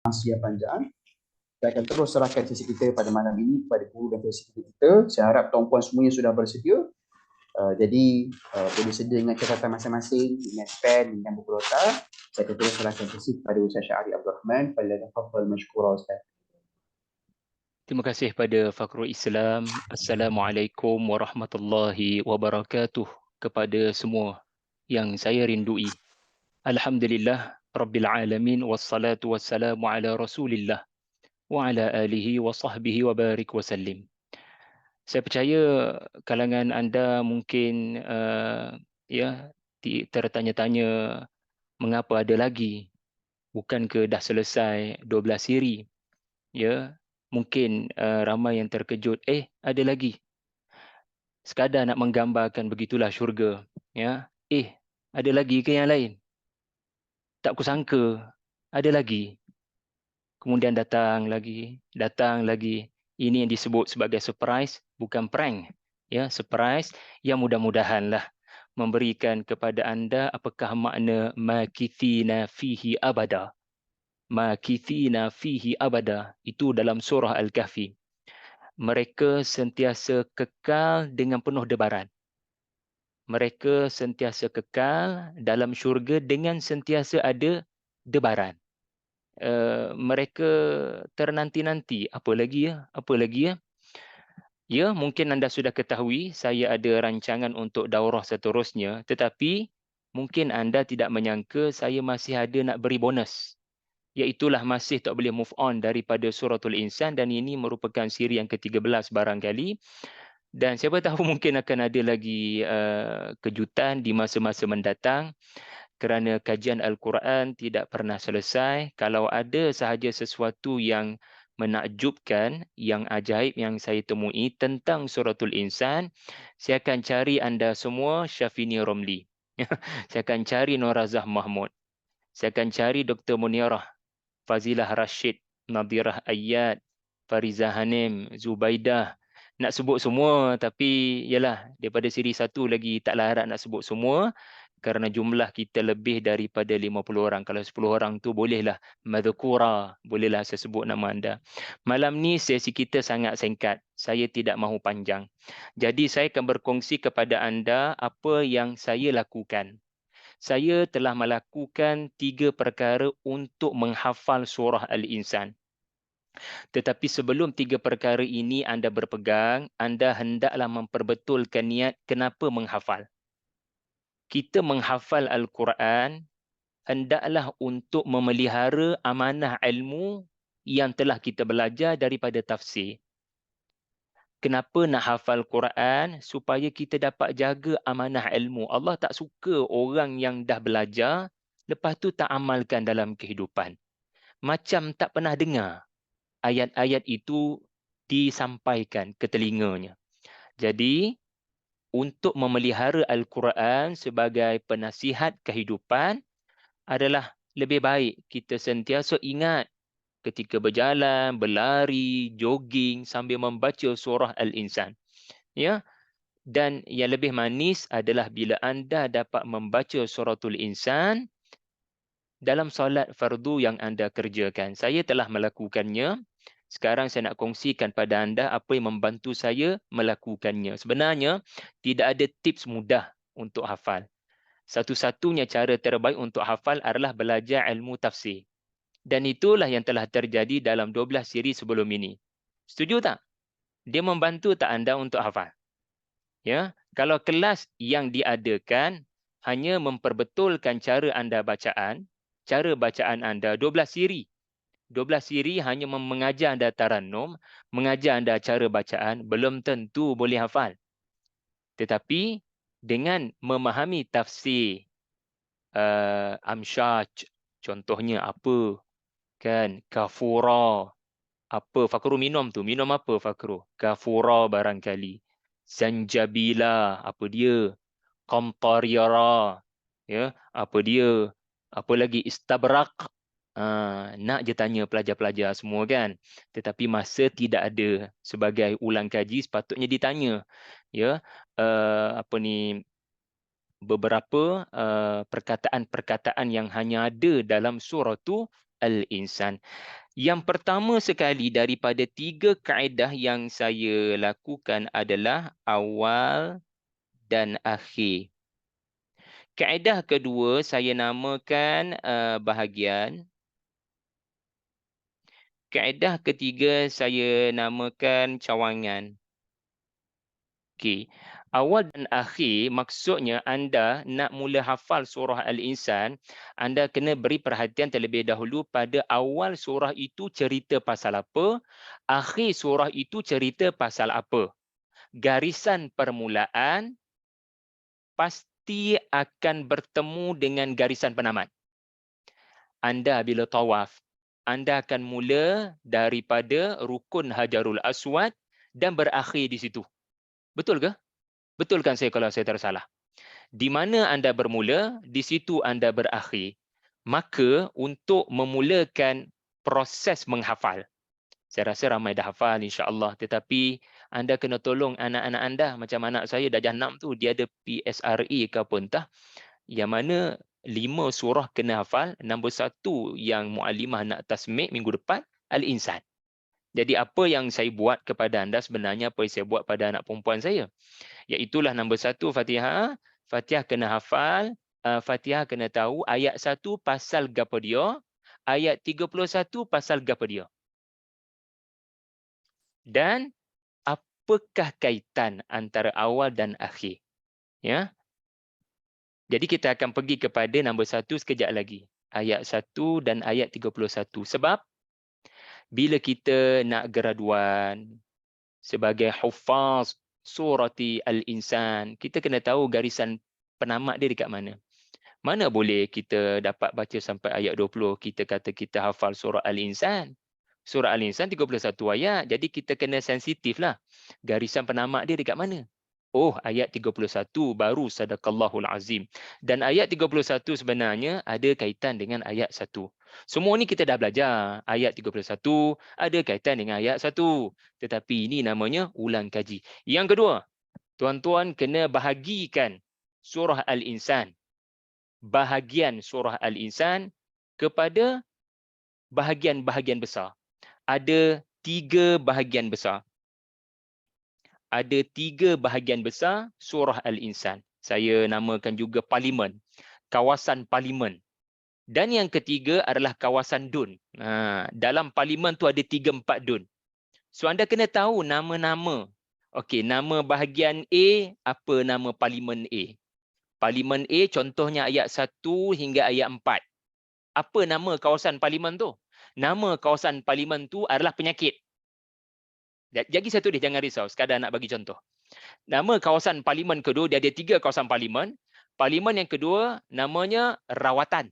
masa yang panjang. Saya akan terus serahkan sesi kita pada malam ini kepada guru dan fasilitator kita. Saya harap tuan-puan semuanya sudah bersedia. Jadi boleh sedia dengan catatan masing-masing, dengan pen, dengan buku nota. Saya akan terus serahkan sesi kepada Ustaz Syahri Abdul Rahman. Falyatafaddal mashkura Ustaz. Terima kasih pada Fakhrul Islam. Assalamualaikum warahmatullahi wabarakatuh kepada semua yang saya rindui. Alhamdulillah Rabbil Alamin wassalatu wassalamu ala Rasulillah wa ala alihi wa sahbihi wa barik wa sallim. Saya percaya kalangan anda mungkin tertanya-tanya mengapa ada lagi, bukankah dah selesai 12 siri? Ya, mungkin ramai yang terkejut, ada lagi. Sekadar nak menggambarkan begitulah syurga, ya. Ada lagi ke yang lain? Tak kusangka ada lagi. Kemudian datang lagi. Ini yang disebut sebagai surprise, bukan prank. Ya, surprise yang mudah-mudahanlah memberikan kepada anda apakah makna makithina fihi abada. Makithina fihi abada. Itu dalam surah Al-Kahfi. Mereka sentiasa kekal dengan penuh debaran. Mereka sentiasa kekal dalam syurga dengan sentiasa ada debaran. Mereka ternanti-nanti. Apa lagi ya? Ya, mungkin anda sudah ketahui saya ada rancangan untuk daurah seterusnya, tetapi mungkin anda tidak menyangka saya masih ada nak beri bonus. Iaitulah masih tak boleh move on daripada Suratul Insan, dan ini merupakan siri yang ke-13 barangkali. Dan siapa tahu mungkin akan ada lagi kejutan di masa-masa mendatang, kerana kajian Al-Quran tidak pernah selesai. Kalau ada sahaja sesuatu yang menakjubkan, yang ajaib yang saya temui tentang Suratul Insan, saya akan cari anda semua Syafini Romli. Saya akan cari Norazah Mahmud. Saya akan cari Dr. Munirah, Fazilah Rashid, Nadirah Ayyad, Fariza Hanim, Zubaidah. Nak sebut semua, tapi yalah, daripada siri satu lagi tak larat nak sebut semua, kerana jumlah kita lebih daripada 50 orang. Kalau 10 orang tu bolehlah madhukura, bolehlah saya sebut nama anda. Malam ni sesi kita sangat singkat. Saya tidak mahu panjang. Jadi saya akan berkongsi kepada anda apa yang saya lakukan. Saya telah melakukan 3 perkara untuk menghafal surah Al-Insan. Tetapi sebelum 3 perkara ini anda berpegang, anda hendaklah memperbetulkan niat kenapa menghafal. Kita menghafal Al-Quran hendaklah untuk memelihara amanah ilmu yang telah kita belajar daripada tafsir. Kenapa nak hafal Quran? Supaya kita dapat jaga amanah ilmu. Allah tak suka orang yang dah belajar, lepas tu tak amalkan dalam kehidupan. Macam tak pernah dengar ayat-ayat itu disampaikan ke telinganya. Jadi, untuk memelihara Al-Quran sebagai penasihat kehidupan adalah lebih baik kita sentiasa ingat ketika berjalan, berlari, jogging sambil membaca surah Al-Insan. Ya, dan yang lebih manis adalah bila anda dapat membaca suratul Insan dalam solat fardu yang anda kerjakan. Saya telah melakukannya. Sekarang saya nak kongsikan pada anda apa yang membantu saya melakukannya. Sebenarnya tidak ada tips mudah untuk hafal. Satu-satunya cara terbaik untuk hafal adalah belajar ilmu tafsir. Dan itulah yang telah terjadi dalam 12 siri sebelum ini. Setuju tak? Dia membantu tak anda untuk hafal? Ya, kalau kelas yang diadakan hanya memperbetulkan cara anda bacaan, cara bacaan anda 12 siri. 12 siri hanya mengajar anda tarannum, mengajar anda cara bacaan, belum tentu boleh hafal. Tetapi dengan memahami tafsir Amsyaj, contohnya apa? Kan, kafura. Apa Fakru minum tu? Minum apa Fakru? Kafura barangkali. Zanjabila, apa dia? Qamtariyara, ya, apa dia? Apa lagi? Istabrak. Nak je tanya pelajar-pelajar semua kan. Tetapi masa tidak ada. Sebagai ulang kaji sepatutnya ditanya. Ya, apa ni, beberapa perkataan-perkataan yang hanya ada dalam surah tu al-insan. Yang pertama sekali daripada 3 kaedah yang saya lakukan adalah awal dan akhir. Kaedah kedua saya namakan bahagian. Kaedah ketiga saya namakan cawangan. Okey. Awal dan akhir maksudnya anda nak mula hafal surah Al-Insan, anda kena beri perhatian terlebih dahulu pada awal surah itu cerita pasal apa, akhir surah itu cerita pasal apa. Garisan permulaan pasti akan bertemu dengan garisan penamat. Anda bila tawaf, anda akan mula daripada rukun Hajarul Aswad dan berakhir di situ. Betul ke? Betul kan saya kalau saya tersalah? Di mana anda bermula, di situ anda berakhir. Maka untuk memulakan proses menghafal, saya rasa ramai dah hafal insya-Allah, tetapi anda kena tolong anak-anak anda, macam anak saya darjah 6 tu, dia ada PSRE ke apa entah, yang mana 5 surah kena hafal, nombor 1 yang muallimah nak tasmik minggu depan, Al-Insan. Jadi apa yang saya buat kepada anda sebenarnya apa yang saya buat pada anak perempuan saya? Iaitulah nombor 1 Fatihah, Fatihah kena hafal, Fatihah kena tahu ayat 1 pasal gapo dia, ayat 31 pasal gapo dia. Dan apakah kaitan antara awal dan akhir? Ya. Jadi kita akan pergi kepada nombor 1 sekejap lagi. Ayat 1 dan ayat 31. Sebab bila kita nak graduan sebagai hufaz surati Al-Insan, kita kena tahu garisan penamat dia dekat mana. Mana boleh kita dapat baca sampai ayat 20, kita kata kita hafal surah Al-Insan. Surah Al-Insan 31 ayat, jadi kita kena sensitif lah. Garisan penamat dia dekat mana? Oh, ayat 31 baru sadaqallahul azim. Dan ayat 31 sebenarnya ada kaitan dengan ayat 1. Semua ni kita dah belajar. Ayat 31 ada kaitan dengan ayat 1. Tetapi ini namanya ulang kaji. Yang kedua, tuan-tuan kena bahagikan surah Al-Insan, bahagian surah Al-Insan kepada bahagian-bahagian besar. Ada 3 bahagian besar. Ada 3 bahagian besar surah Al-Insan. Saya namakan juga parlimen, kawasan parlimen. Dan yang ketiga adalah kawasan dun. Dalam parlimen tu ada 3-4 dun. So anda kena tahu nama-nama. Okey, nama bahagian A, apa nama parlimen A? Parlimen A contohnya ayat 1 hingga ayat 4. Apa nama kawasan parlimen tu? Nama kawasan parlimen tu adalah penyakit. Jadi satu dia, jangan risau, sekadar nak bagi contoh. Nama kawasan parlimen kedua, dia ada 3 kawasan parlimen. Parlimen yang kedua namanya rawatan.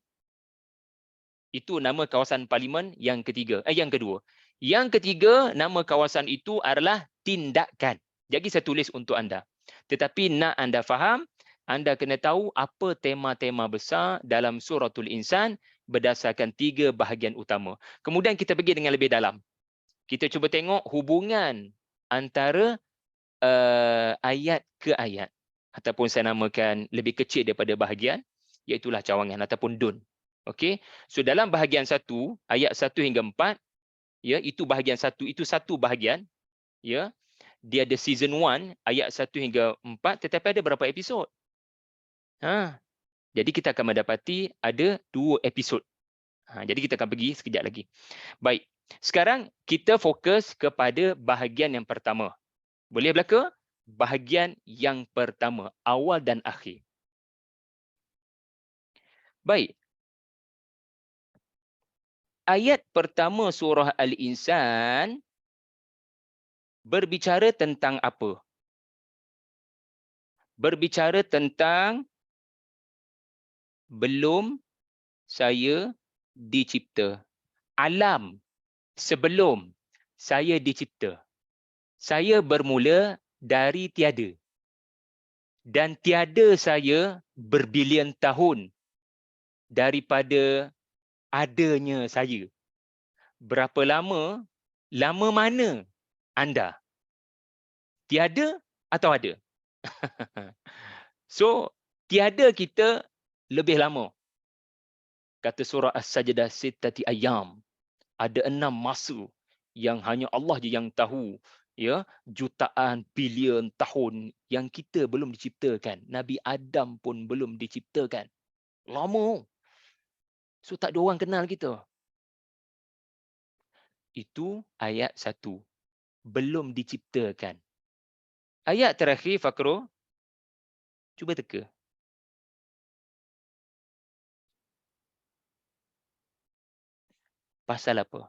Itu nama kawasan parlimen yang ketiga, yang kedua. Yang ketiga, nama kawasan itu adalah tindakan. Jadi saya tulis untuk anda. Tetapi nak anda faham, anda kena tahu apa tema-tema besar dalam suratul Insan berdasarkan 3 bahagian utama. Kemudian kita pergi dengan lebih dalam. Kita cuba tengok hubungan antara ayat ke ayat, ataupun saya namakan lebih kecil daripada bahagian, iaitulah cawangan ataupun dun. Okey. So dalam bahagian 1, ayat 1 hingga 4, ya, itu bahagian 1, itu satu bahagian, ya. Dia ada season 1 ayat 1 hingga 4, tetapi ada berapa episod? Jadi kita akan mendapati ada 2 episod. Jadi kita akan pergi sekejap lagi. Baik. Sekarang kita fokus kepada bahagian yang pertama. Boleh belaka? Bahagian yang pertama, awal dan akhir. Baik. Ayat pertama surah Al-Insan berbicara tentang apa? Berbicara tentang belum saya dicipta. Alam sebelum saya dicipta. Saya bermula dari tiada. Dan tiada saya berbilion tahun daripada adanya saya. Berapa lama? Lama mana anda? Tiada atau ada? So, tiada kita lebih lama. Kata surah As-Sajdah, sittati ayyam. Ada 6 masa yang hanya Allah je yang tahu. Ya, jutaan, bilion tahun yang kita belum diciptakan. Nabi Adam pun belum diciptakan. Lama. So tak ada orang kenal kita. Itu ayat 1. Belum diciptakan. Ayat terakhir, Fakro, cuba teka. Pasal apa?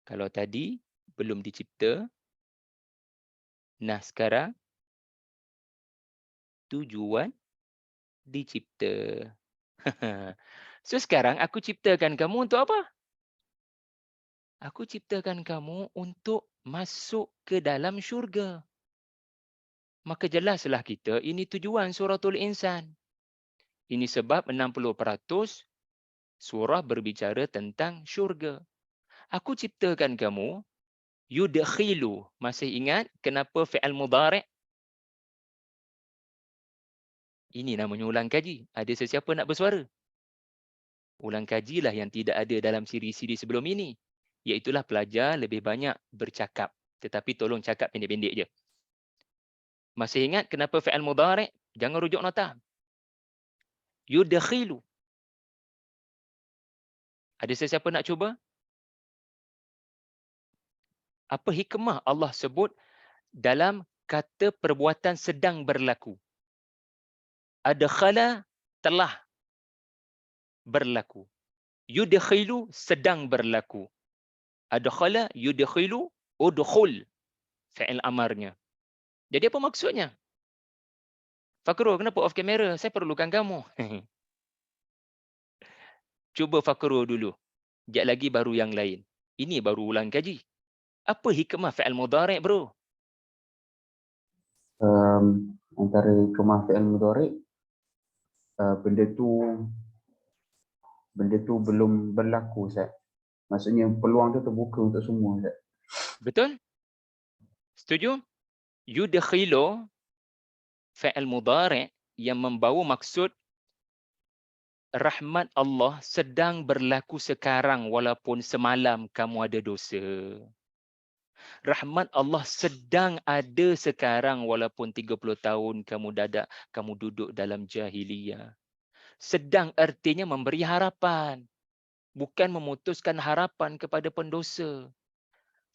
Kalau tadi belum dicipta, nah sekarang tujuan dicipta. So sekarang aku ciptakan kamu untuk apa? Aku ciptakan kamu untuk masuk ke dalam syurga. Maka jelaslah kita, ini tujuan suratul insan. Ini sebab 60% surah berbicara tentang syurga. Aku ciptakan kamu, yudkhilu. Masih ingat kenapa fi'al mudhari'? Ini namanya ulang kaji. Ada sesiapa nak bersuara? Ulang kajilah yang tidak ada dalam siri-siri sebelum ini. Iaitulah pelajar lebih banyak bercakap. Tetapi tolong cakap pendek-pendek je. Masih ingat kenapa fi'al mudhari'? Jangan rujuk nota. Yudkhilu. Ada sesiapa nak cuba? Apa hikmah Allah sebut dalam kata perbuatan sedang berlaku? Adkhala, telah berlaku. Yudkhilu, sedang berlaku. Adkhala, yudkhilu, udkhul. Fi'il amarnya. Jadi apa maksudnya? Fakrul, kenapa off camera? Saya perlukan kamu. Cuba Fakrul dulu. Sekejap lagi baru yang lain. Ini baru ulang kaji. Apa hikmah fi'il mudhari', bro? Antara hikmah fi'il mudhari', benda tu belum berlaku, Ustaz. Maksudnya peluang tu terbuka untuk semua, Ustaz. Betul? Setuju? Yudkhilu, fi'il mudhari' yang membawa maksud rahmat Allah sedang berlaku sekarang walaupun semalam kamu ada dosa. Rahmat Allah sedang ada sekarang walaupun 30 tahun kamu duduk dalam jahiliyah. Sedang artinya memberi harapan, bukan memutuskan harapan kepada pendosa.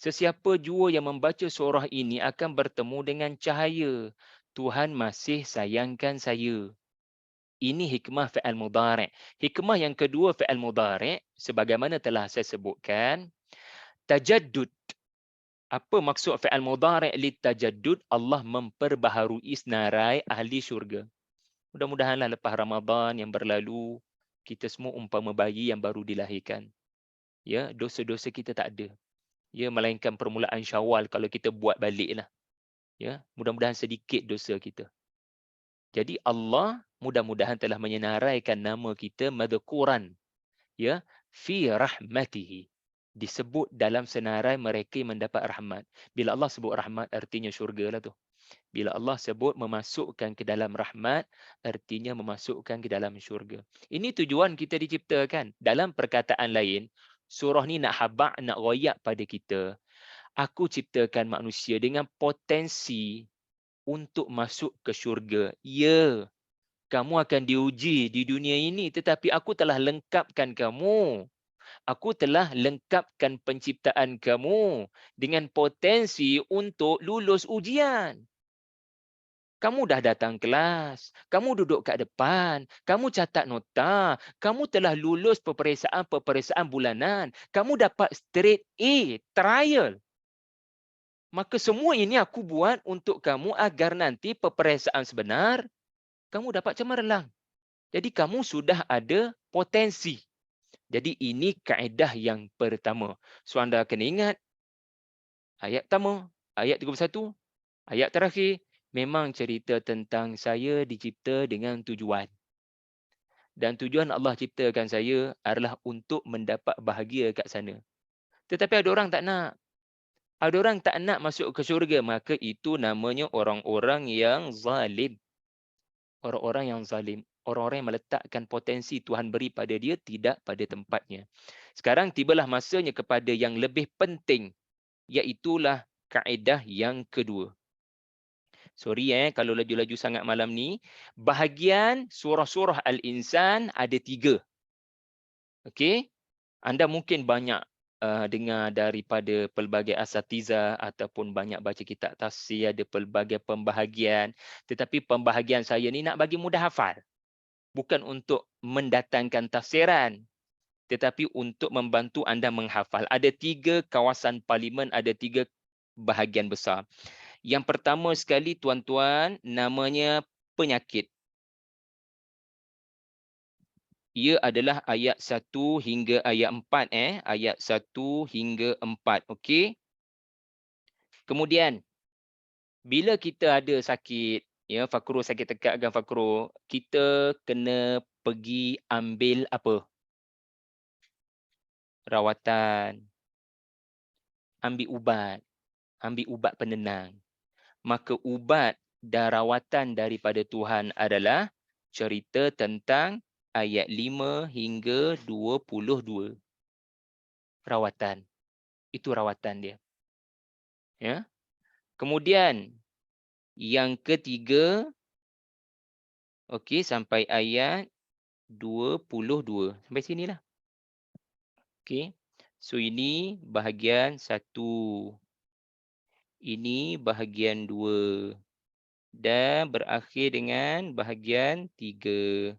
Sesiapa jua yang membaca surah ini akan bertemu dengan cahaya. Tuhan masih sayangkan saya. Ini hikmah fi'al mudhari'. Hikmah yang kedua fi'al mudhari', sebagaimana telah saya sebutkan, tajaddud. Apa maksud fi'al mudhari' li tajaddud? Allah memperbaharui senarai ahli syurga. Mudah-mudahanlah lepas Ramadan yang berlalu, kita semua umpama bayi yang baru dilahirkan. Ya, dosa-dosa kita tak ada. Ya, melainkan permulaan Syawal kalau kita buat baliklah. Ya, mudah-mudahan sedikit dosa kita. Jadi Allah mudah-mudahan telah menyenaraikan nama kita madhkuran, ya, fi rahmatihi, disebut dalam senarai mereka yang mendapat rahmat. Bila Allah sebut rahmat artinya syurga lah tu. Bila Allah sebut memasukkan ke dalam rahmat artinya memasukkan ke dalam syurga. Ini tujuan kita diciptakan. Dalam perkataan lain, surah ni nak habaq, nak royak pada kita. Aku ciptakan manusia dengan potensi untuk masuk ke syurga. Ya, kamu akan diuji di dunia ini, tetapi aku telah lengkapkan kamu. Aku telah lengkapkan penciptaan kamu dengan potensi untuk lulus ujian. Kamu dah datang kelas, kamu duduk kat depan, kamu catat nota, kamu telah lulus peperiksaan bulanan, kamu dapat straight A, trial. Maka semua ini aku buat untuk kamu agar nanti peperiksaan sebenar, kamu dapat cemerlang. Jadi kamu sudah ada potensi. Jadi ini kaedah yang pertama. So anda kena ingat, ayat pertama, ayat 31, ayat terakhir, memang cerita tentang saya dicipta dengan tujuan. Dan tujuan Allah ciptakan saya adalah untuk mendapat bahagia kat sana. Tetapi ada orang tak nak. Ada orang tak nak masuk ke syurga, maka itu namanya orang-orang yang zalim. Orang-orang yang zalim. Orang-orang yang meletakkan potensi Tuhan beri pada dia tidak pada tempatnya. Sekarang tibalah masanya kepada yang lebih penting, iaitulah kaedah yang kedua. Sorry kalau laju-laju sangat malam ni. Bahagian surah-surah Al-Insan ada 3. Okey? Anda mungkin banyak dengar daripada pelbagai asatiza ataupun banyak baca kitab tafsir, ada pelbagai pembahagian. Tetapi pembahagian saya ni nak bagi mudah hafal. Bukan untuk mendatangkan tafsiran, tetapi untuk membantu anda menghafal. Ada 3 kawasan parlimen, ada 3 bahagian besar. Yang pertama sekali tuan-tuan, namanya penyakit. Ia adalah ayat 1 hingga ayat 4. Ayat 1 hingga 4. Okey. Kemudian, bila kita ada sakit, ya, Fakro sakit tekak kan Fakro, kita kena pergi ambil apa? Rawatan. Ambil ubat penenang. Maka ubat dan rawatan daripada Tuhan adalah cerita tentang ayat 5 hingga 22. Rawatan. Itu rawatan dia. Ya. Kemudian yang ketiga, okey, sampai ayat 22. Sampai sinilah. Okey. So ini bahagian 1. Ini bahagian 2. Dan berakhir dengan bahagian 3.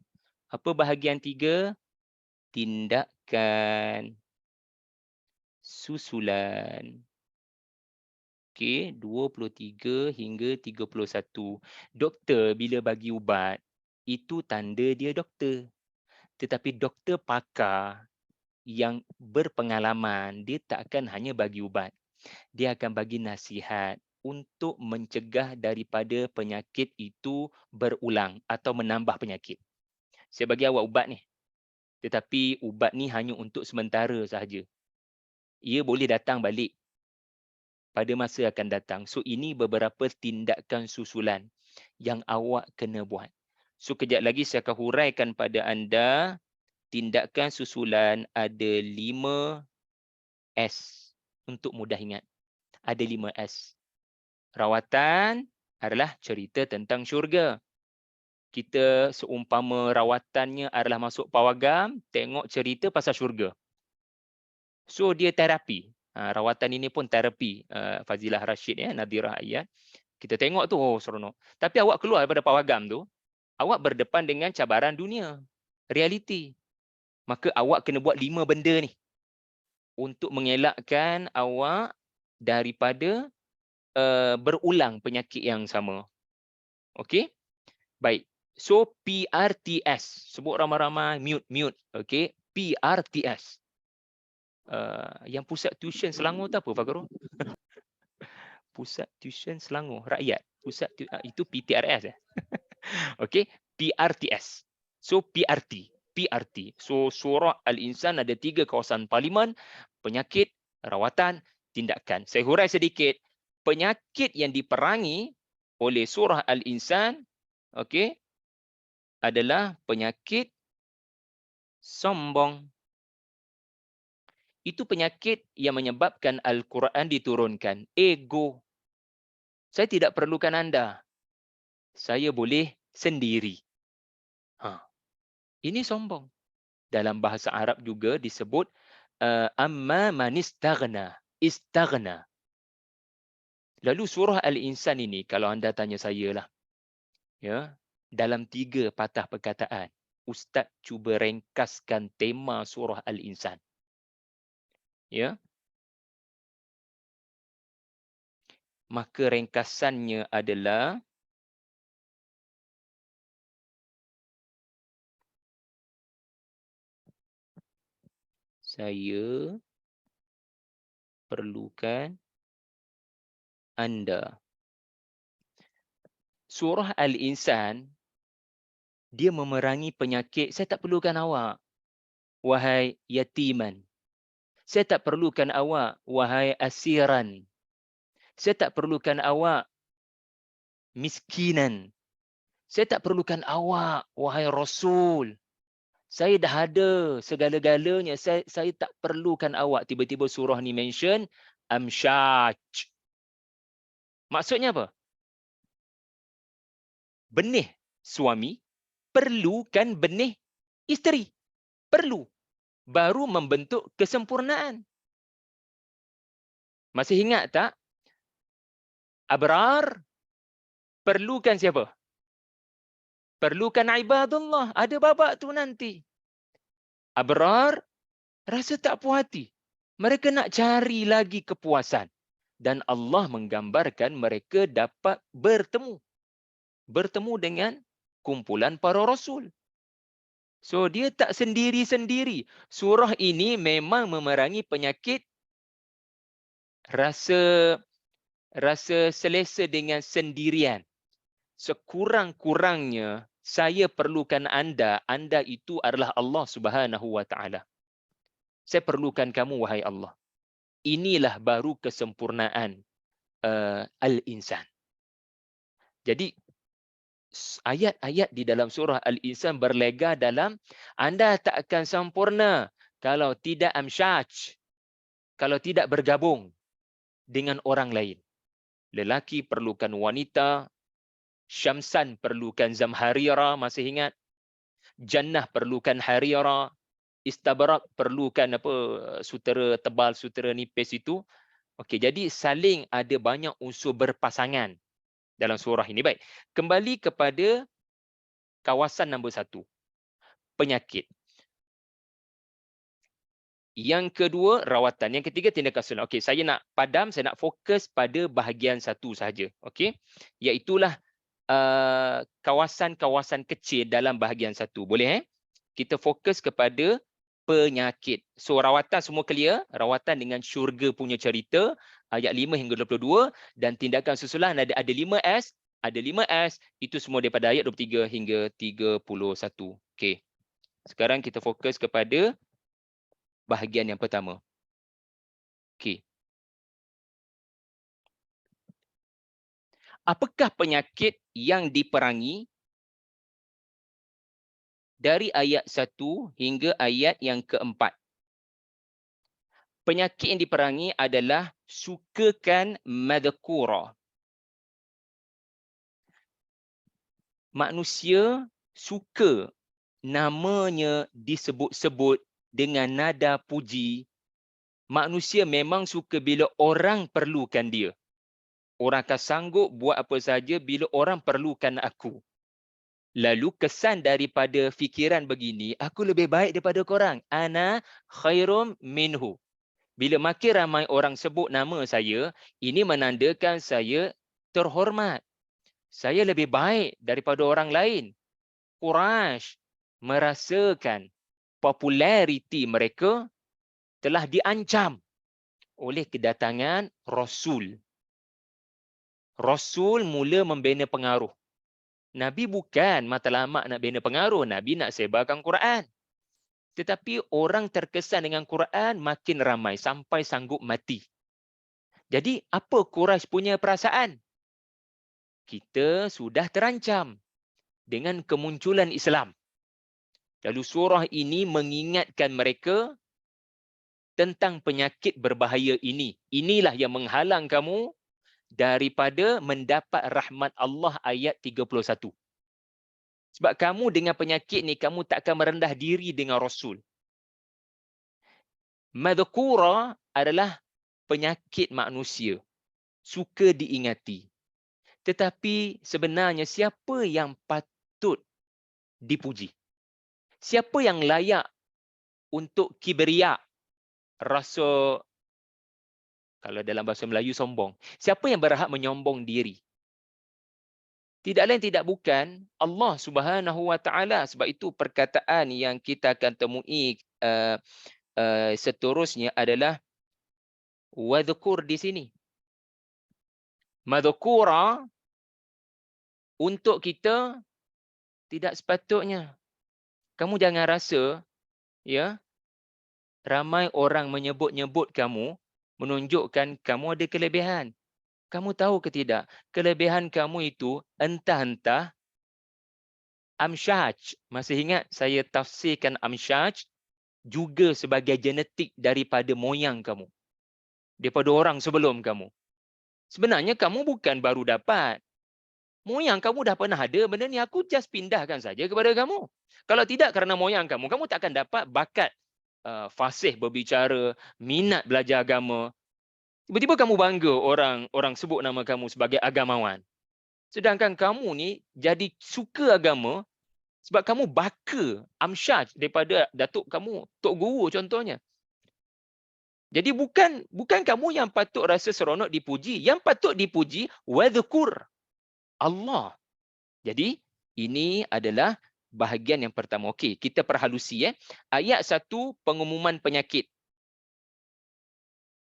Apa bahagian 3? Tindakan susulan. Okey, 23 hingga 31. Doktor bila bagi ubat, itu tanda dia doktor. Tetapi doktor pakar yang berpengalaman, dia tak akan hanya bagi ubat. Dia akan bagi nasihat untuk mencegah daripada penyakit itu berulang atau menambah penyakit. Saya bagi awak ubat ni. Tetapi ubat ni hanya untuk sementara sahaja. Ia boleh datang balik pada masa akan datang. So ini beberapa tindakan susulan yang awak kena buat. So kejap lagi saya akan huraikan pada anda tindakan susulan ada 5 S untuk mudah ingat. Ada 5 S. Rawatan adalah cerita tentang syurga. Kita seumpama rawatannya adalah masuk pawagam, tengok cerita pasal syurga. So dia terapi. Rawatan ini pun terapi. Fazilah Rashid, Nadirah Ayat. Kita tengok tu, oh seronok. Tapi awak keluar daripada pawagam tu, awak berdepan dengan cabaran dunia. Realiti. Maka awak kena buat 5 benda ni. Untuk mengelakkan awak daripada berulang penyakit yang sama. Okey? Baik. So PRTS. Sebut ramai-ramai, mute. Okey? PRTS. Yang pusat tuition Selangor tu apa, Fakro? Pusat tuition Selangor Rakyat. Itu PTRS. Okey, PRTS. So PRT. So surah Al-Insan ada 3 kawasan parlimen, penyakit, rawatan, tindakan. Saya hurai sedikit. Penyakit yang diperangi oleh surah Al-Insan, okey, adalah penyakit sombong. Itu penyakit yang menyebabkan Al-Quran diturunkan. Ego. Saya tidak perlukan anda. Saya boleh sendiri. Ini sombong. Dalam bahasa Arab juga disebut amma man istaghna. Istaghna. Lalu surah Al-Insan ini, kalau anda tanya saya lah, ya, dalam 3 patah perkataan, Ustaz cuba ringkaskan tema surah Al-Insan. Ya. Maka ringkasannya adalah saya perlukan anda. Surah Al-Insan, dia memerangi penyakit, saya tak perlukan awak, wahai yatiman. Saya tak perlukan awak, wahai asiran. Saya tak perlukan awak, miskinan. Saya tak perlukan awak, wahai Rasul. Saya dah ada segala-galanya. Saya tak perlukan awak. Tiba-tiba surah ni mention amsyaj. Maksudnya apa? Benih suami perlukan benih isteri. Perlu. Baru membentuk kesempurnaan. Masih ingat tak? Abrar perlukan siapa? Perlukan ibadullah. Ada babak tu nanti. Abrar rasa tak puas hati. Mereka nak cari lagi kepuasan. Dan Allah menggambarkan mereka dapat bertemu. Bertemu dengan kumpulan para rasul. So dia tak sendiri-sendiri. Surah ini memang memerangi penyakit rasa selesa dengan sendirian. Sekurang-kurangnya saya perlukan anda. Anda itu adalah Allah Subhanahu wa taala. Saya perlukan kamu wahai Allah. Inilah baru kesempurnaan al-insan. Jadi ayat-ayat di dalam surah Al-Insan berlega dalam anda tak akan sempurna kalau tidak amsyaj, kalau tidak bergabung dengan orang lain. Lelaki perlukan wanita, Syamsan perlukan Zamharira, masih ingat? Jannah perlukan Harira, Istabrak perlukan apa sutera tebal, sutera nipis itu. Okey, jadi saling ada banyak unsur berpasangan dalam surah ini. Baik, kembali kepada kawasan nombor 1, penyakit. Yang kedua, rawatan. Yang ketiga, tindakan sunat. Okey, saya nak padam, saya nak fokus pada bahagian satu sahaja. Okey, iaitulah kawasan-kawasan kecil dalam bahagian satu. Boleh kita fokus kepada penyakit. So rawatan semua clear, rawatan dengan syurga punya cerita ayat 5 hingga 22 dan tindakan susulan ada 5S, ada 5S, itu semua daripada ayat 23 hingga 31. Okey. Sekarang kita fokus kepada bahagian yang pertama. Okey. Apakah penyakit yang diperangi dari ayat 1 hingga ayat yang keempat? Penyakit yang diperangi adalah sukakan madhkura. Manusia suka namanya disebut-sebut dengan nada puji. Manusia memang suka bila orang perlukan dia. Orang akan sanggup buat apa saja bila orang perlukan aku. Lalu kesan daripada fikiran begini, aku lebih baik daripada korang. Ana khairum minhu. Bila makin ramai orang sebut nama saya, ini menandakan saya terhormat. Saya lebih baik daripada orang lain. Quraisy merasakan populariti mereka telah diancam oleh kedatangan Rasul. Rasul mula membina pengaruh. Nabi bukan matlamat nak bina pengaruh. Nabi nak sebarkan Quran. Tetapi orang terkesan dengan Quran makin ramai sampai sanggup mati. Jadi apa Quraisy punya perasaan? Kita sudah terancam dengan kemunculan Islam. Lalu surah ini mengingatkan mereka tentang penyakit berbahaya ini. Inilah yang menghalang kamu daripada mendapat rahmat Allah ayat 31. Sebab kamu dengan penyakit ni, kamu tak akan merendah diri dengan Rasul. Madhkura adalah penyakit manusia. Suka diingati. Tetapi sebenarnya siapa yang patut dipuji? Siapa yang layak untuk kibriya, rasa, kalau dalam bahasa Melayu sombong. Siapa yang berhak menyombong diri? Tidak lain tidak bukan Allah Subhanahu wa taala. Sebab itu perkataan yang kita akan temui seterusnya adalah wadhkur di sini. Madhkura untuk kita tidak sepatutnya. Kamu jangan rasa ya ramai orang menyebut-nyebut kamu menunjukkan kamu ada kelebihan. Kamu tahu ke tidak? Kelebihan kamu itu entah-entah Amsyaj. Masih ingat saya tafsirkan amsyaj juga sebagai genetik daripada moyang kamu. Daripada orang sebelum kamu. Sebenarnya kamu bukan baru dapat. Moyang kamu dah pernah ada benda ni, aku just pindahkan saja kepada kamu. Kalau tidak kerana moyang kamu, kamu tak akan dapat bakat fasih berbicara, minat belajar agama. Tiba-tiba kamu bangga orang sebut nama kamu sebagai agamawan. Sedangkan kamu ni jadi suka agama sebab kamu baka amsyaj daripada datuk kamu, tok guru contohnya. Jadi bukan kamu yang patut rasa seronok dipuji, yang patut dipuji wadhkur Allah. Jadi ini adalah bahagian yang pertama. Okey, kita perhalusi ayat 1 pengumuman penyakit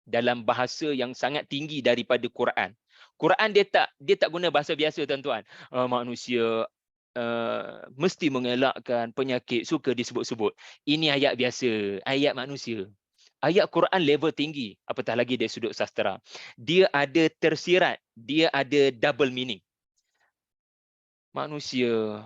dalam bahasa yang sangat tinggi daripada Quran. Quran dia tak guna bahasa biasa tuan-tuan. Manusia mesti mengelakkan penyakit, suka disebut-sebut. Ini ayat biasa, ayat manusia. Ayat Quran level tinggi, apatah lagi dari sudut sastera. Dia ada tersirat, dia ada double meaning. Manusia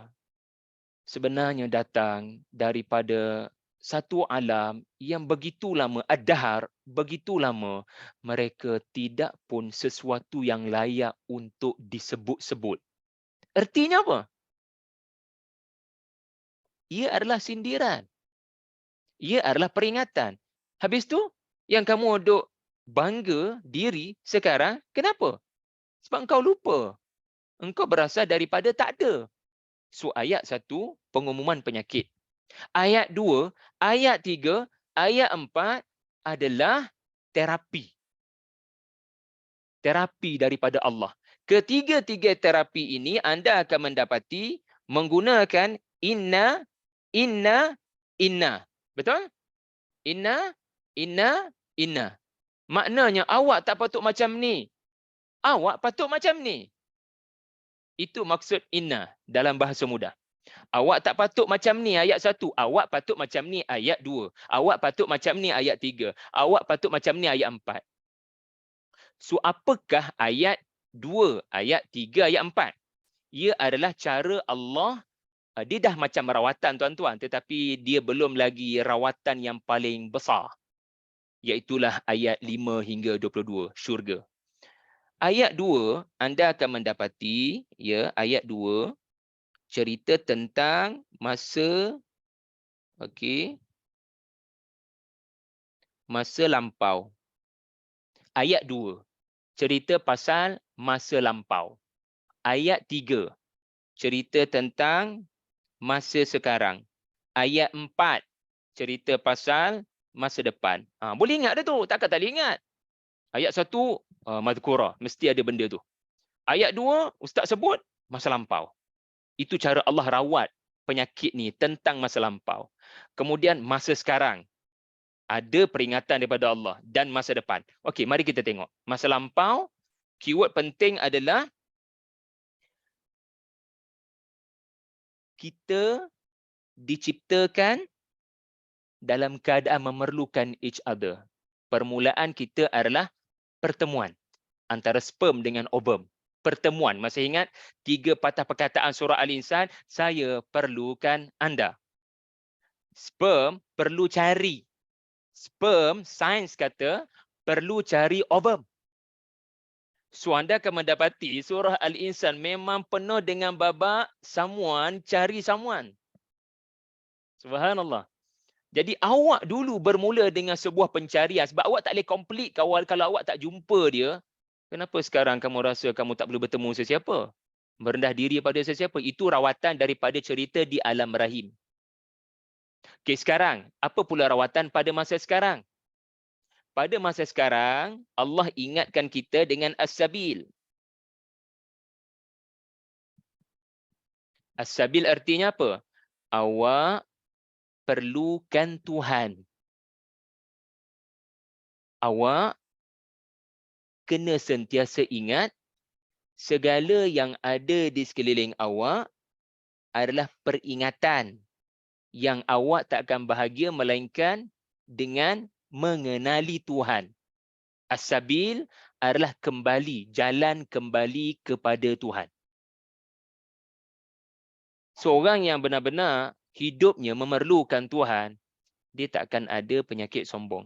sebenarnya datang daripada satu alam yang begitu lama, ad-dahar, begitu lama, mereka tidak pun sesuatu yang layak untuk disebut-sebut. Ertinya apa? Ia adalah sindiran. Ia adalah peringatan. Habis tu, yang kamu duk bangga diri sekarang, kenapa? Sebab engkau lupa. Engkau berasal daripada tak ada. So, ayat 1, pengumuman penyakit. Ayat 2, ayat 3, ayat 4 adalah terapi. Terapi daripada Allah. Ketiga-tiga terapi ini anda akan mendapati menggunakan inna. Betul? Inna. Maknanya awak tak patut macam ni. Awak patut macam ni. Itu maksud inna dalam bahasa mudah. Awak tak patut macam ni ayat 1. Awak patut macam ni ayat 2. Awak patut macam ni ayat 3. Awak patut macam ni ayat 4. So apakah ayat 2, ayat 3, ayat 4? Ia adalah cara Allah. Dia dah macam rawatan tuan-tuan. Tetapi dia belum lagi rawatan yang paling besar. Iaitulah ayat 5 hingga 22. Syurga. Ayat 2, anda akan mendapati ayat 2 cerita tentang masa masa lampau. Ayat 2 cerita pasal masa lampau. Ayat 3 cerita tentang masa sekarang. Ayat 4 cerita pasal masa depan. Boleh ingat dah tu, takkan tak boleh ingat. Ayat 1 madhkurah, mesti ada benda tu. Ayat 2 ustaz sebut masa lampau. Itu cara Allah rawat penyakit ni tentang masa lampau. Kemudian masa sekarang. Ada peringatan daripada Allah dan masa depan. Okey, mari kita tengok. Masa lampau, keyword penting adalah kita diciptakan dalam keadaan memerlukan each other. Permulaan kita adalah pertemuan antara sperm dengan ovum. Pertemuan. Masih ingat 3 patah perkataan surah Al-Insan? Saya perlukan anda. Sperm perlu cari. Sperm, sains kata, perlu cari ovum. So, anda akan mendapati surah Al-Insan memang penuh dengan babak someone cari someone. Subhanallah. Jadi awak dulu bermula dengan sebuah pencarian. Sebab awak tak boleh complete kalau awak tak jumpa dia. Kenapa sekarang kamu rasa kamu tak perlu bertemu sesiapa? Merendah diri pada sesiapa? Itu rawatan daripada cerita di alam rahim. Okey, sekarang, apa pula rawatan pada masa sekarang? Pada masa sekarang, Allah ingatkan kita dengan As-Sabil. As-Sabil artinya apa? Awak perlukan Tuhan. Awak kena sentiasa ingat segala yang ada di sekeliling awak adalah peringatan yang awak tak akan bahagia melainkan dengan mengenali Tuhan. As-Sabil adalah kembali, jalan kembali kepada Tuhan. Seorang yang benar-benar hidupnya memerlukan Tuhan, dia tak akan ada penyakit sombong.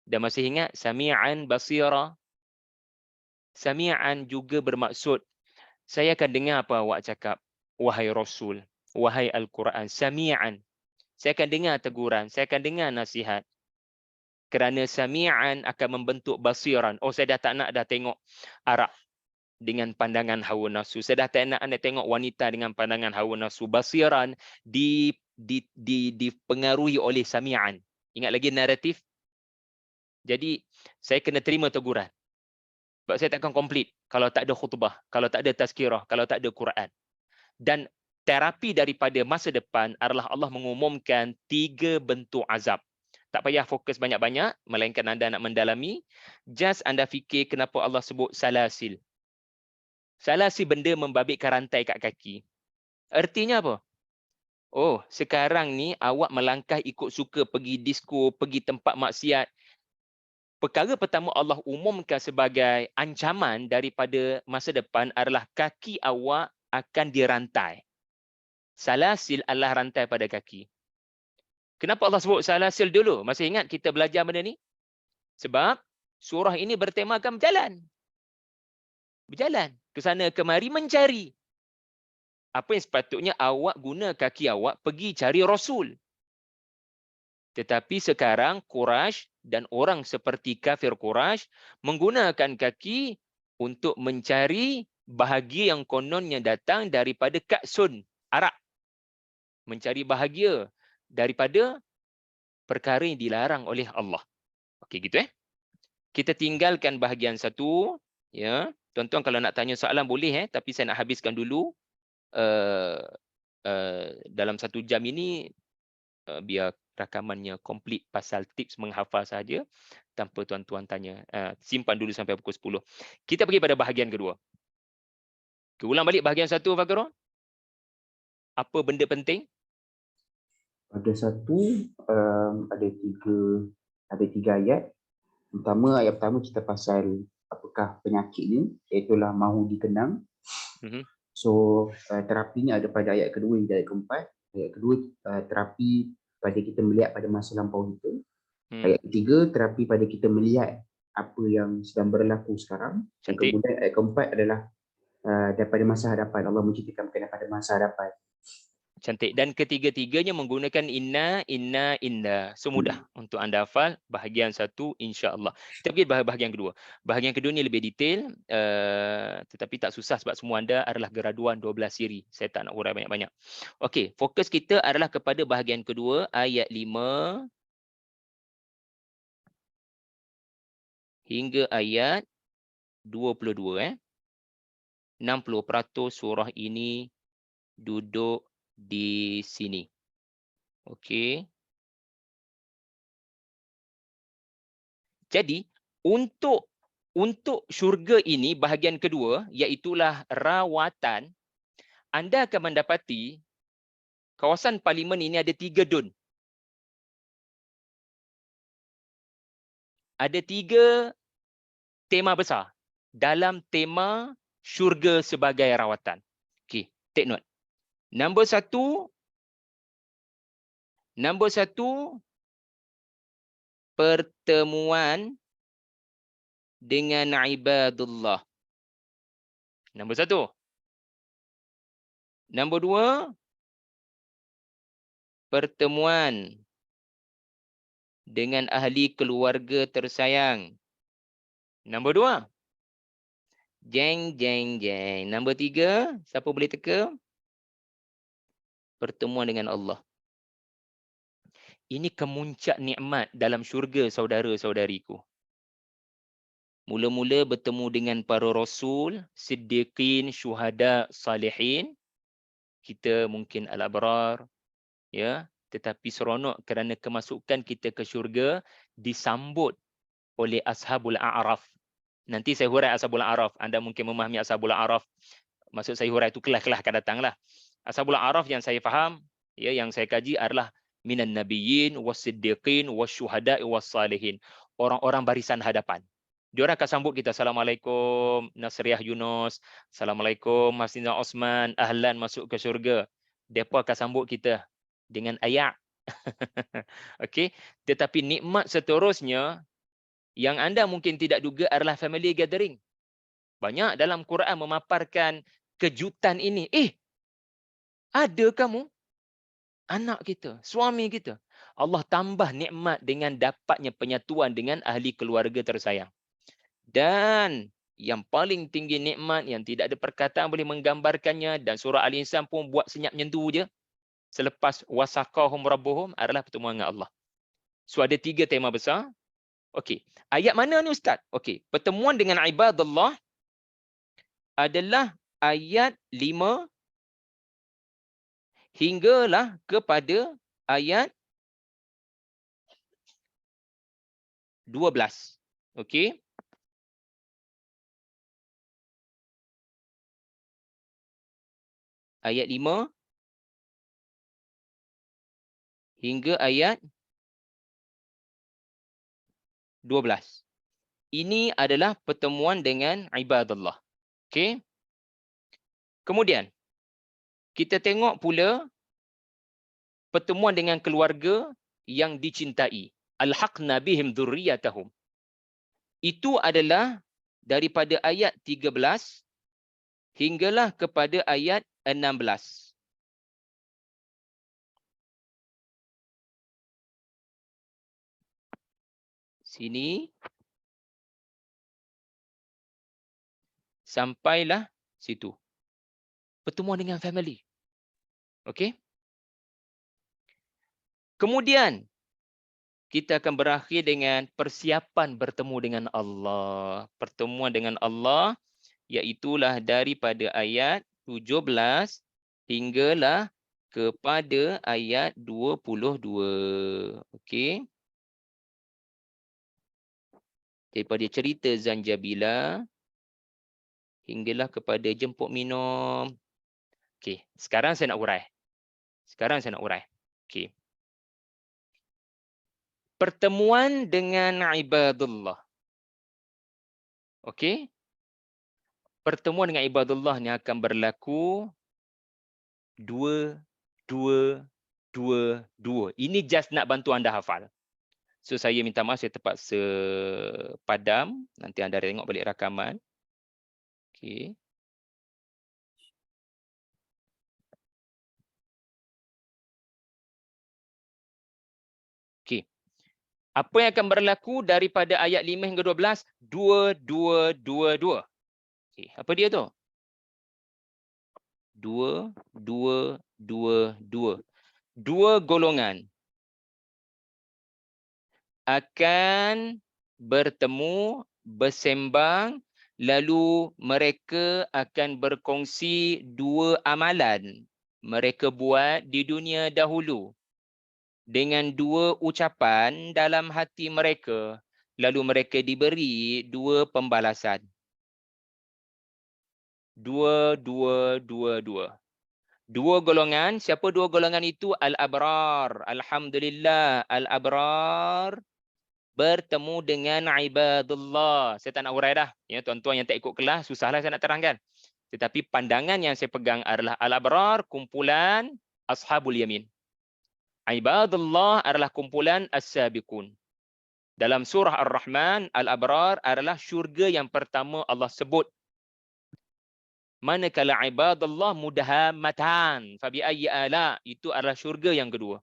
Dan masih ingat sami'an basira? Sami'an juga bermaksud saya akan dengar apa awak cakap, wahai Rasul, wahai Al-Quran. Sami'an. Saya akan dengar teguran, saya akan dengar nasihat. Kerana sami'an akan membentuk basiran. Oh, saya dah tak nak dah tengok Arab dengan pandangan hawa nafsu. Saya dah tak nak tengok wanita dengan pandangan hawa nafsu. Basiran dipengaruhi oleh sami'an. Ingat lagi naratif? Jadi, saya kena terima teguran. Sebab saya takkan komplit kalau tak ada khutbah, kalau tak ada tazkirah, kalau tak ada Quran. Dan terapi daripada masa depan adalah Allah mengumumkan 3 bentuk azab. Tak payah fokus banyak-banyak, melainkan anda nak mendalami. Just anda fikir kenapa Allah sebut salasil. Salasil benda membabitkan rantai kat kaki. Ertinya apa? Oh, sekarang ni awak melangkah ikut suka pergi disko, pergi tempat maksiat. Perkara pertama Allah umumkan sebagai ancaman daripada masa depan adalah kaki awak akan dirantai. Salasil adalah rantai pada kaki. Kenapa Allah sebut salasil dulu? Masih ingat kita belajar benda ni? Sebab surah ini bertemakan berjalan. Berjalan. Ke sana kemari mencari. Apa yang sepatutnya awak guna kaki awak pergi cari Rasul. Tetapi sekarang Quraisy dan orang seperti kafir Quraisy menggunakan kaki untuk mencari bahagia yang kononnya datang daripada Ka'sun, Arab. Mencari bahagia daripada perkara yang dilarang oleh Allah. Okey, gitu Kita tinggalkan bahagian satu, ya. Tuan-tuan kalau nak tanya soalan boleh tapi saya nak habiskan dulu dalam 1 jam ini biar rakamannya komplit pasal tips menghafal saja tanpa tuan-tuan tanya. Simpan dulu sampai pukul 10. Kita pergi pada bahagian kedua. Ulang balik bahagian satu, Faqirah. Apa benda penting? Pada satu, ada tiga ayat. Ayat pertama cerita pasal apakah penyakit ni, iaitulah mahu dikenang. So terapinya ada pada ayat kedua hingga ayat keempat. Ayat kedua terapi pada kita melihat pada masa lampau kita. Ayat ketiga terapi pada kita melihat apa yang sedang berlaku sekarang. Dan kemudian ayat keempat adalah daripada masa hadapan. Allah menceritakan pada masa hadapan. Cantik. Dan ketiga-tiganya menggunakan inna. So mudah untuk anda hafal bahagian satu, insya-Allah. Kita pergi bahagian kedua. Bahagian kedua ni lebih detail, tetapi tak susah sebab semua anda adalah graduan 12 siri. Saya tak nak urai banyak-banyak. Okey, fokus kita adalah kepada bahagian kedua, ayat 5 hingga ayat 22. 60% surah ini duduk di sini. Okey. Jadi untuk syurga ini bahagian kedua, iaitulah rawatan, anda akan mendapati kawasan parlimen ini ada 3 dun. Ada 3 tema besar dalam tema syurga sebagai rawatan. Okey, take note. Nombor satu, pertemuan dengan ibadullah. Nombor 1. Nombor 2, pertemuan dengan ahli keluarga tersayang. Nombor 2, jeng. Nombor 3, siapa boleh teka? Pertemuan dengan Allah. Ini kemuncak nikmat dalam syurga, saudara-saudariku. Mula-mula bertemu dengan para rasul, siddiqin, syuhada, salihin. Kita mungkin al-abrar, ya, tetapi seronok kerana kemasukan kita ke syurga disambut oleh ashabul a'raf. Nanti saya hurai ashabul a'raf. Anda mungkin memahami ashabul a'raf. Maksud saya hurai itu kelas-kelas akan datanglah. Ashabul a'raf yang saya faham, ya, yang saya kaji adalah minan nabiyyin was-siddiqin wasyuhada'i was-salihin. Orang-orang barisan hadapan. Diorang akan sambut kita. Assalamualaikum Nasriah Yunus. Assalamualaikum Masnina Osman. Ahlan masuk ke syurga. Depa akan sambut kita dengan ayat. Okey, tetapi nikmat seterusnya yang anda mungkin tidak duga adalah family gathering. Banyak dalam Quran memaparkan kejutan ini. Ada kamu, anak kita, suami kita. Allah tambah nikmat dengan dapatnya penyatuan dengan ahli keluarga tersayang. Dan yang paling tinggi nikmat yang tidak ada perkataan boleh menggambarkannya, dan surah Al-Insan pun buat senyap nyentuh je selepas wasaqahum rabbuhum, adalah pertemuan dengan Allah. So ada 3 tema besar. Okey, ayat mana ni Ustaz? Okey, pertemuan dengan ibadallah adalah ayat 5 hinggalah kepada ayat 12. Okey. Ayat 5 hingga ayat 12. Ini adalah pertemuan dengan ibadallah. Okey. Kemudian kita tengok pula pertemuan dengan keluarga yang dicintai. Alhaqna bihim dzurriyyatahum. Itu adalah daripada ayat 13 hinggalah kepada ayat 16. Sini sampailah situ. Pertemuan dengan family. Okey. Kemudian kita akan berakhir dengan persiapan bertemu dengan Allah. Pertemuan dengan Allah iaitulah daripada ayat 17 hinggalah kepada ayat 22. Okey. Daripada cerita Zanjabila hinggalah kepada jemput minum. Okey, sekarang saya nak urai. Okey. Pertemuan dengan ibadullah. Okey. Pertemuan dengan ibadullah ni akan berlaku 2. Ini just nak bantu anda hafal. So saya minta maaf, saya terpaksa padam. Nanti anda tengok balik rakaman. Okey. Okey. Apa yang akan berlaku daripada ayat 5 hingga 12? 2. Okey, apa dia tu? 2. Dua golongan akan bertemu, bersembang, lalu mereka akan berkongsi 2 amalan mereka buat di dunia dahulu dengan 2 ucapan dalam hati mereka, lalu mereka diberi 2 pembalasan. 2. Dua golongan. Siapa 2 golongan itu? Al-abrar. Alhamdulillah. Al-abrar bertemu dengan ibadullah. Saya tak nak urai dah. Ya, tuan-tuan yang tak ikut kelas, susahlah saya nak terangkan. Tetapi pandangan yang saya pegang adalah al-abrar, kumpulan ashabul yamin. Ibadullah adalah kumpulan as-sabiqun. Dalam surah Ar-Rahman, al-abrar adalah syurga yang pertama Allah sebut. Manakala ibadullah mudahammatan, fabi ayyi ala, itu adalah syurga yang kedua.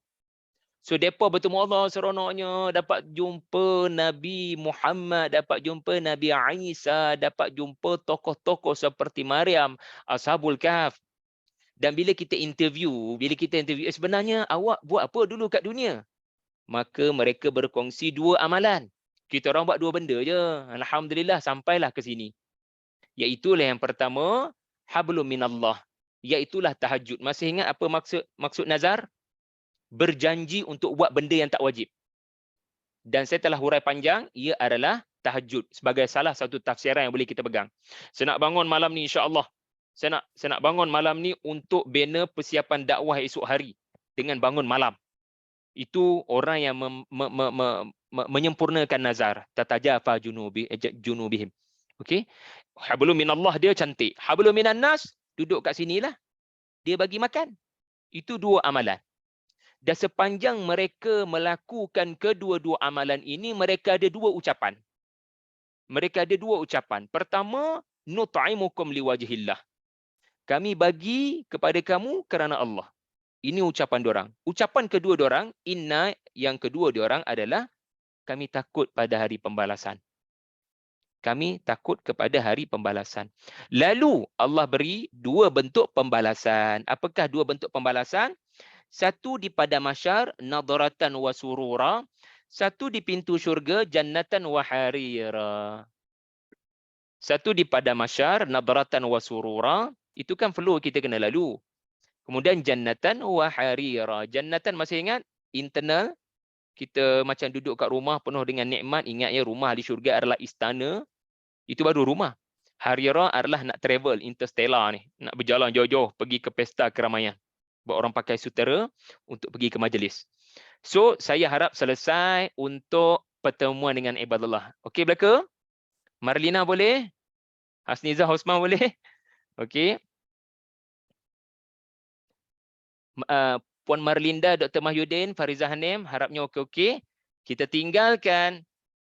So depa bertemu Allah seronoknya, dapat jumpa Nabi Muhammad, dapat jumpa Nabi Isa, dapat jumpa tokoh-tokoh seperti Maryam, Ashabul Kahf. Dan bila kita interview, sebenarnya awak buat apa dulu kat dunia? Maka mereka berkongsi 2 amalan. Kita orang buat 2 benda je. Alhamdulillah sampailah ke sini. Iaitulah yang pertama, hablum minallah. Iaitulah tahajud. Masih ingat apa maksud nazar? Berjanji untuk buat benda yang tak wajib. Dan saya telah hurai panjang, ia adalah tahajud sebagai salah satu tafsiran yang boleh kita pegang. Saya nak bangun malam ni insya-Allah. Saya nak bangun malam ni untuk bina persiapan dakwah esok hari dengan bangun malam. Itu orang yang menyempurnakan nazar. Tatajafa junubihim. Okey. Hablum minallah dia cantik. Hablum minan nas duduk kat sinilah. Dia bagi makan. Itu 2 amalan. Dan sepanjang mereka melakukan kedua-dua amalan ini, mereka ada 2 ucapan. Mereka ada 2 ucapan. Pertama, nut'imukum liwajhillah. Kami bagi kepada kamu kerana Allah. Ini ucapan diorang. Ucapan kedua diorang, inna, yang kedua diorang adalah kami takut pada hari pembalasan. Kami takut kepada hari pembalasan. Lalu Allah beri 2 bentuk pembalasan. Apakah 2 bentuk pembalasan? Satu di padang mahsyar, nadratan wa surura. Satu di pintu syurga, jannatan wa harira. Satu di padang mahsyar, nadratan wa surura. Itu kan perlu kita kena lalu. Kemudian jannatan wa harira. Jannatan masih ingat? Internal. Kita macam duduk kat rumah penuh dengan nikmat. Ingat ya, rumah di syurga adalah istana. Itu baru rumah. Harira adalah nak travel interstellar ni. Nak berjalan jauh-jauh pergi ke pesta keramaian. Buat orang pakai sutera untuk pergi ke majlis. So, saya harap selesai untuk pertemuan dengan ibadallah. Okey, belaka? Marlina boleh? Hasniza Hosman boleh? Okey. Puan Marlinda, Dr. Mahyudin, Fariza Hanim, harapnya okey-okey. Kita tinggalkan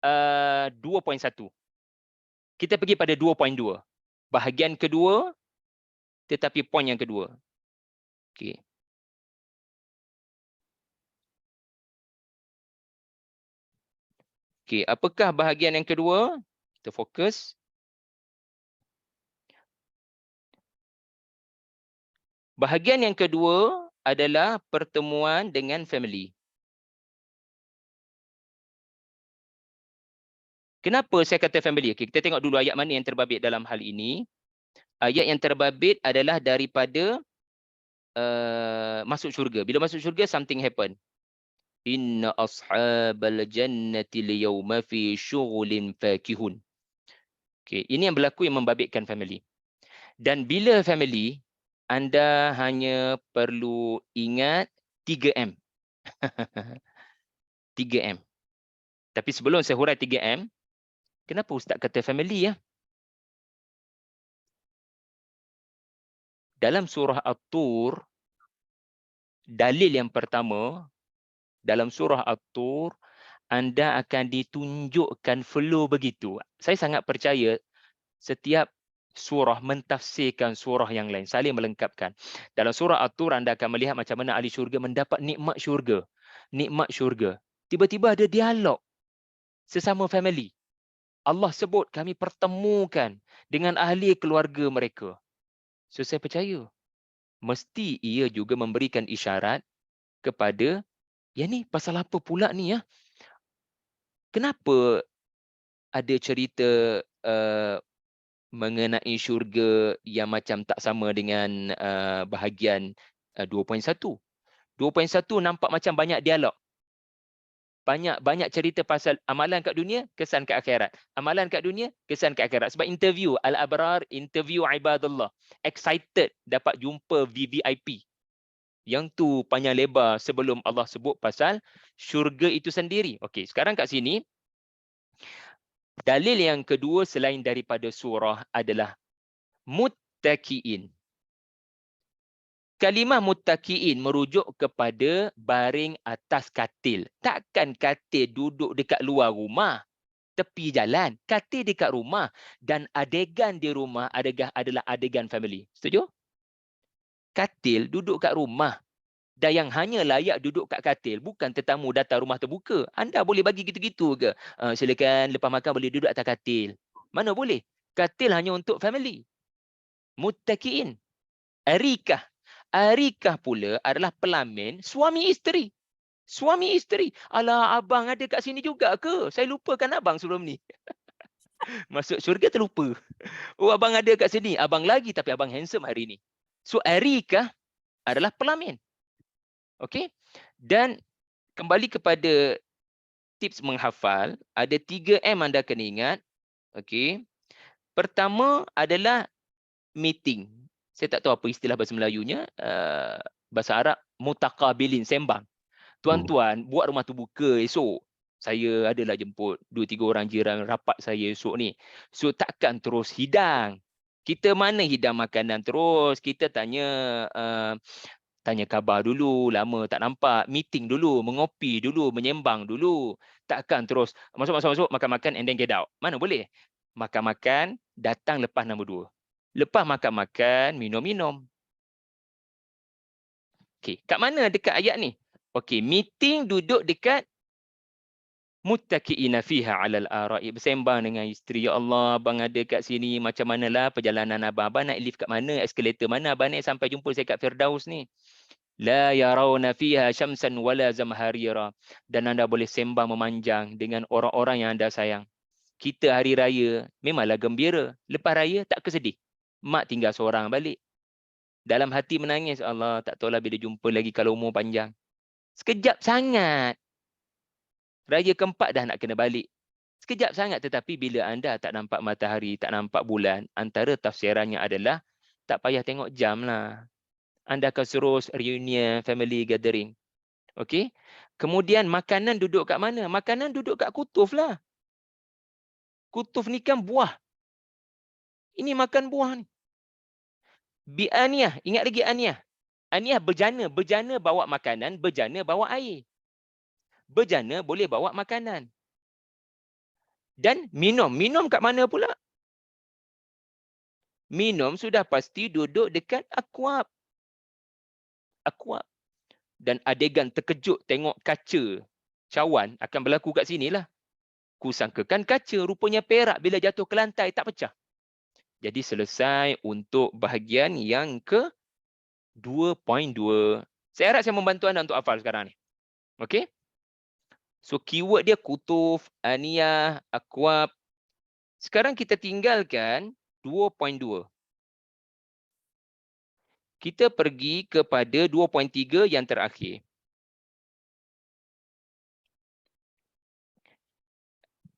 2.1. Kita pergi pada 2.2. Bahagian kedua, tetapi poin yang kedua. Okey. Okey, apakah bahagian yang kedua? Kita fokus. Bahagian yang kedua adalah pertemuan dengan family. Kenapa saya kata family? Okey, kita tengok dulu ayat mana yang terbabit dalam hal ini. Ayat yang terbabit adalah daripada masuk syurga. Bila masuk syurga, something happen. Inna ashabal jannati liyawma fi syughulin fakihun. Okey, ini yang berlaku yang membabitkan family. Dan bila family, anda hanya perlu ingat 3M. 3M. Tapi sebelum saya hurai 3M, kenapa Ustaz kata family ya? Dalam surah At-Tur, dalil yang pertama, dalam surah At-Tur, anda akan ditunjukkan flow begitu. Saya sangat percaya setiap surah mentafsirkan surah yang lain, saling melengkapkan. Dalam surah At-Tur, anda akan melihat macam mana ahli syurga mendapat nikmat syurga. Nikmat syurga. Tiba-tiba ada dialog sesama family. Allah sebut kami pertemukan dengan ahli keluarga mereka. So saya percaya mesti ia juga memberikan isyarat kepada ya ni pasal apa pula ni ya? Kenapa ada cerita mengenai syurga yang macam tak sama dengan bahagian 2.1. 2.1 nampak macam banyak dialog. Banyak cerita pasal amalan kat dunia, kesan kat akhirat. Amalan kat dunia, kesan kat akhirat. Sebab interview Al-Abrar, interview Ibadullah. Excited dapat jumpa VVIP. Yang tu panjang lebar sebelum Allah sebut pasal syurga itu sendiri. Okey, sekarang kat sini, dalil yang kedua selain daripada surah adalah muttaqiin. Kalimah muttaqiin merujuk kepada baring atas katil. Takkan katil duduk dekat luar rumah, tepi jalan. Katil dekat rumah dan adegan di rumah adalah adegan family. Setuju? Katil duduk kat rumah. Dan yang hanya layak duduk kat katil, bukan tetamu datang rumah terbuka. Anda boleh bagi gitu-gitu ke? Silakan lepas makan boleh duduk atas katil. Mana boleh? Katil hanya untuk family. Muttaqiin. Arikah. Arikah pula adalah pelamin suami isteri. Suami isteri. Alah, abang ada kat sini juga ke? Saya lupakan abang sebelum ni. Masuk syurga terlupa. Oh, abang ada kat sini. Abang lagi tapi abang handsome hari ni. So, arikah adalah pelamin. Okey? Dan kembali kepada tips menghafal, ada 3M anda kena ingat. Okey. Pertama adalah meeting. Saya tak tahu apa istilah bahasa Melayunya. Bahasa Arab, mutaqabilin, sembang. Tuan-tuan, buat rumah terbuka esok. Saya adalah jemput 2-3 orang jiran rapat saya esok ni. So, takkan terus hidang. Kita mana hidang makanan terus. Kita tanya Tanya khabar dulu, lama tak nampak, meeting dulu, mengopi dulu, menyembang dulu. Takkan terus masuk, makan-makan and then get out. Mana boleh? Makan-makan, datang lepas nombor 2. Lepas makan-makan, minum-minum. Okey, kat mana dekat ayat ni? Okey, meeting duduk dekat muttaqiina fiha 'alal ara'i, bersembang dengan isteri. Ya Allah, abang ada kat sini, macam manalah perjalanan abang? Abang naik lift kat mana? Eskalator mana? Abang naik sampai jumpa saya kat Firdaus ni. La yarawna fiha syamsan wala zamharira. Dan anda boleh sembang memanjang dengan orang-orang yang anda sayang. Kita hari raya memanglah gembira. Lepas raya tak kesedih. Mak tinggal seorang balik. Dalam hati menangis, Allah, tak tahulah bila jumpa lagi kalau umur panjang. Sekejap sangat. Raya keempat dah nak kena balik. Sekejap sangat, tetapi bila anda tak nampak matahari, tak nampak bulan, antara tafsirannya adalah tak payah tengok jam lah. Anda akan terus reunion, family gathering. Okey. Kemudian makanan duduk kat mana? Makanan duduk kat kutuf lah. Kutuf ni kan buah. Ini makan buah ni. Bi'aniyah. Ingat lagi aniyah. Aniyah berjana. Berjana bawa makanan, berjana bawa air. Berjana boleh bawa makanan. Dan minum. Minum kat mana pula? Minum sudah pasti duduk dekat akuab. Akuab. Dan adegan terkejut tengok kaca cawan akan berlaku kat sini lah. Kusangkakan kaca, rupanya perak, bila jatuh ke lantai tak pecah. Jadi selesai untuk bahagian yang ke 2.2. Saya harap saya membantu anda untuk hafal sekarang ni. Okey? So keyword dia kutuf, aniyah, akwab. Sekarang kita tinggalkan 2.2. Kita pergi kepada 2.3 yang terakhir.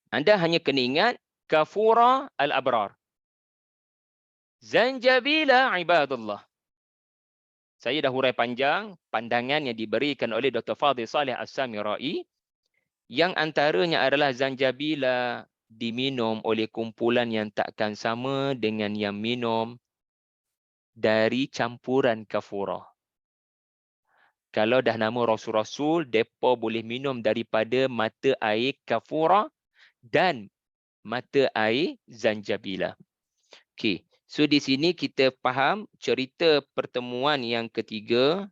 Anda hanya kena ingat kafura al-abrar. Zanjabila ibadullah. Saya dah hurai panjang pandangan yang diberikan oleh Dr. Fadhil Saleh As-Samirai, yang antaranya adalah zanjabila diminum oleh kumpulan yang takkan sama dengan yang minum dari campuran kafurah. Kalau dah nama Rasul-Rasul, mereka boleh minum daripada mata air kafurah dan mata air zanjabila. Okey, so di sini kita faham cerita pertemuan yang ketiga.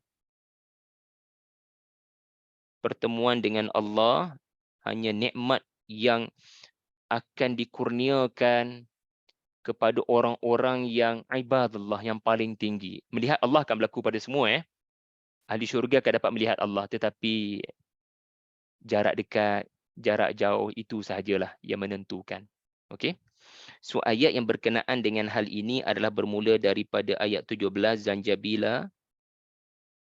Pertemuan dengan Allah hanya nikmat yang akan dikurniakan kepada orang-orang yang ibadullah, yang paling tinggi. Melihat Allah akan berlaku pada semua. Ahli syurga akan dapat melihat Allah, tetapi jarak dekat, jarak jauh itu sahajalah yang menentukan. Okey. So ayat yang berkenaan dengan hal ini adalah bermula daripada ayat 17, zanjabila,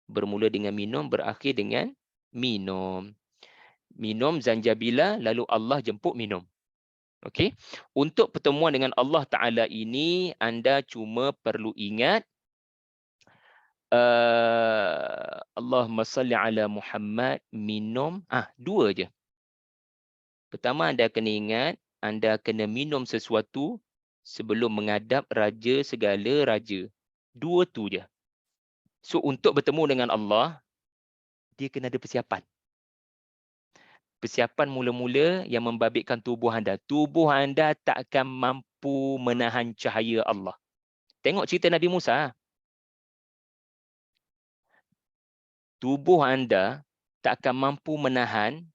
bermula dengan minum, berakhir dengan minum. Minum zanjabila, lalu Allah jemput minum. Okey. Untuk pertemuan dengan Allah Ta'ala ini, anda cuma perlu ingat Allahumma salli ala Muhammad, minum. Dua je. Pertama, anda kena ingat, anda kena minum sesuatu sebelum menghadap Raja segala raja. Dua tu je. So, untuk bertemu dengan Allah, dia kena ada persiapan. Persiapan mula-mula yang membabitkan tubuh anda. Tubuh anda tak akan mampu menahan cahaya Allah. Tengok cerita Nabi Musa. Tubuh anda tak akan mampu menahan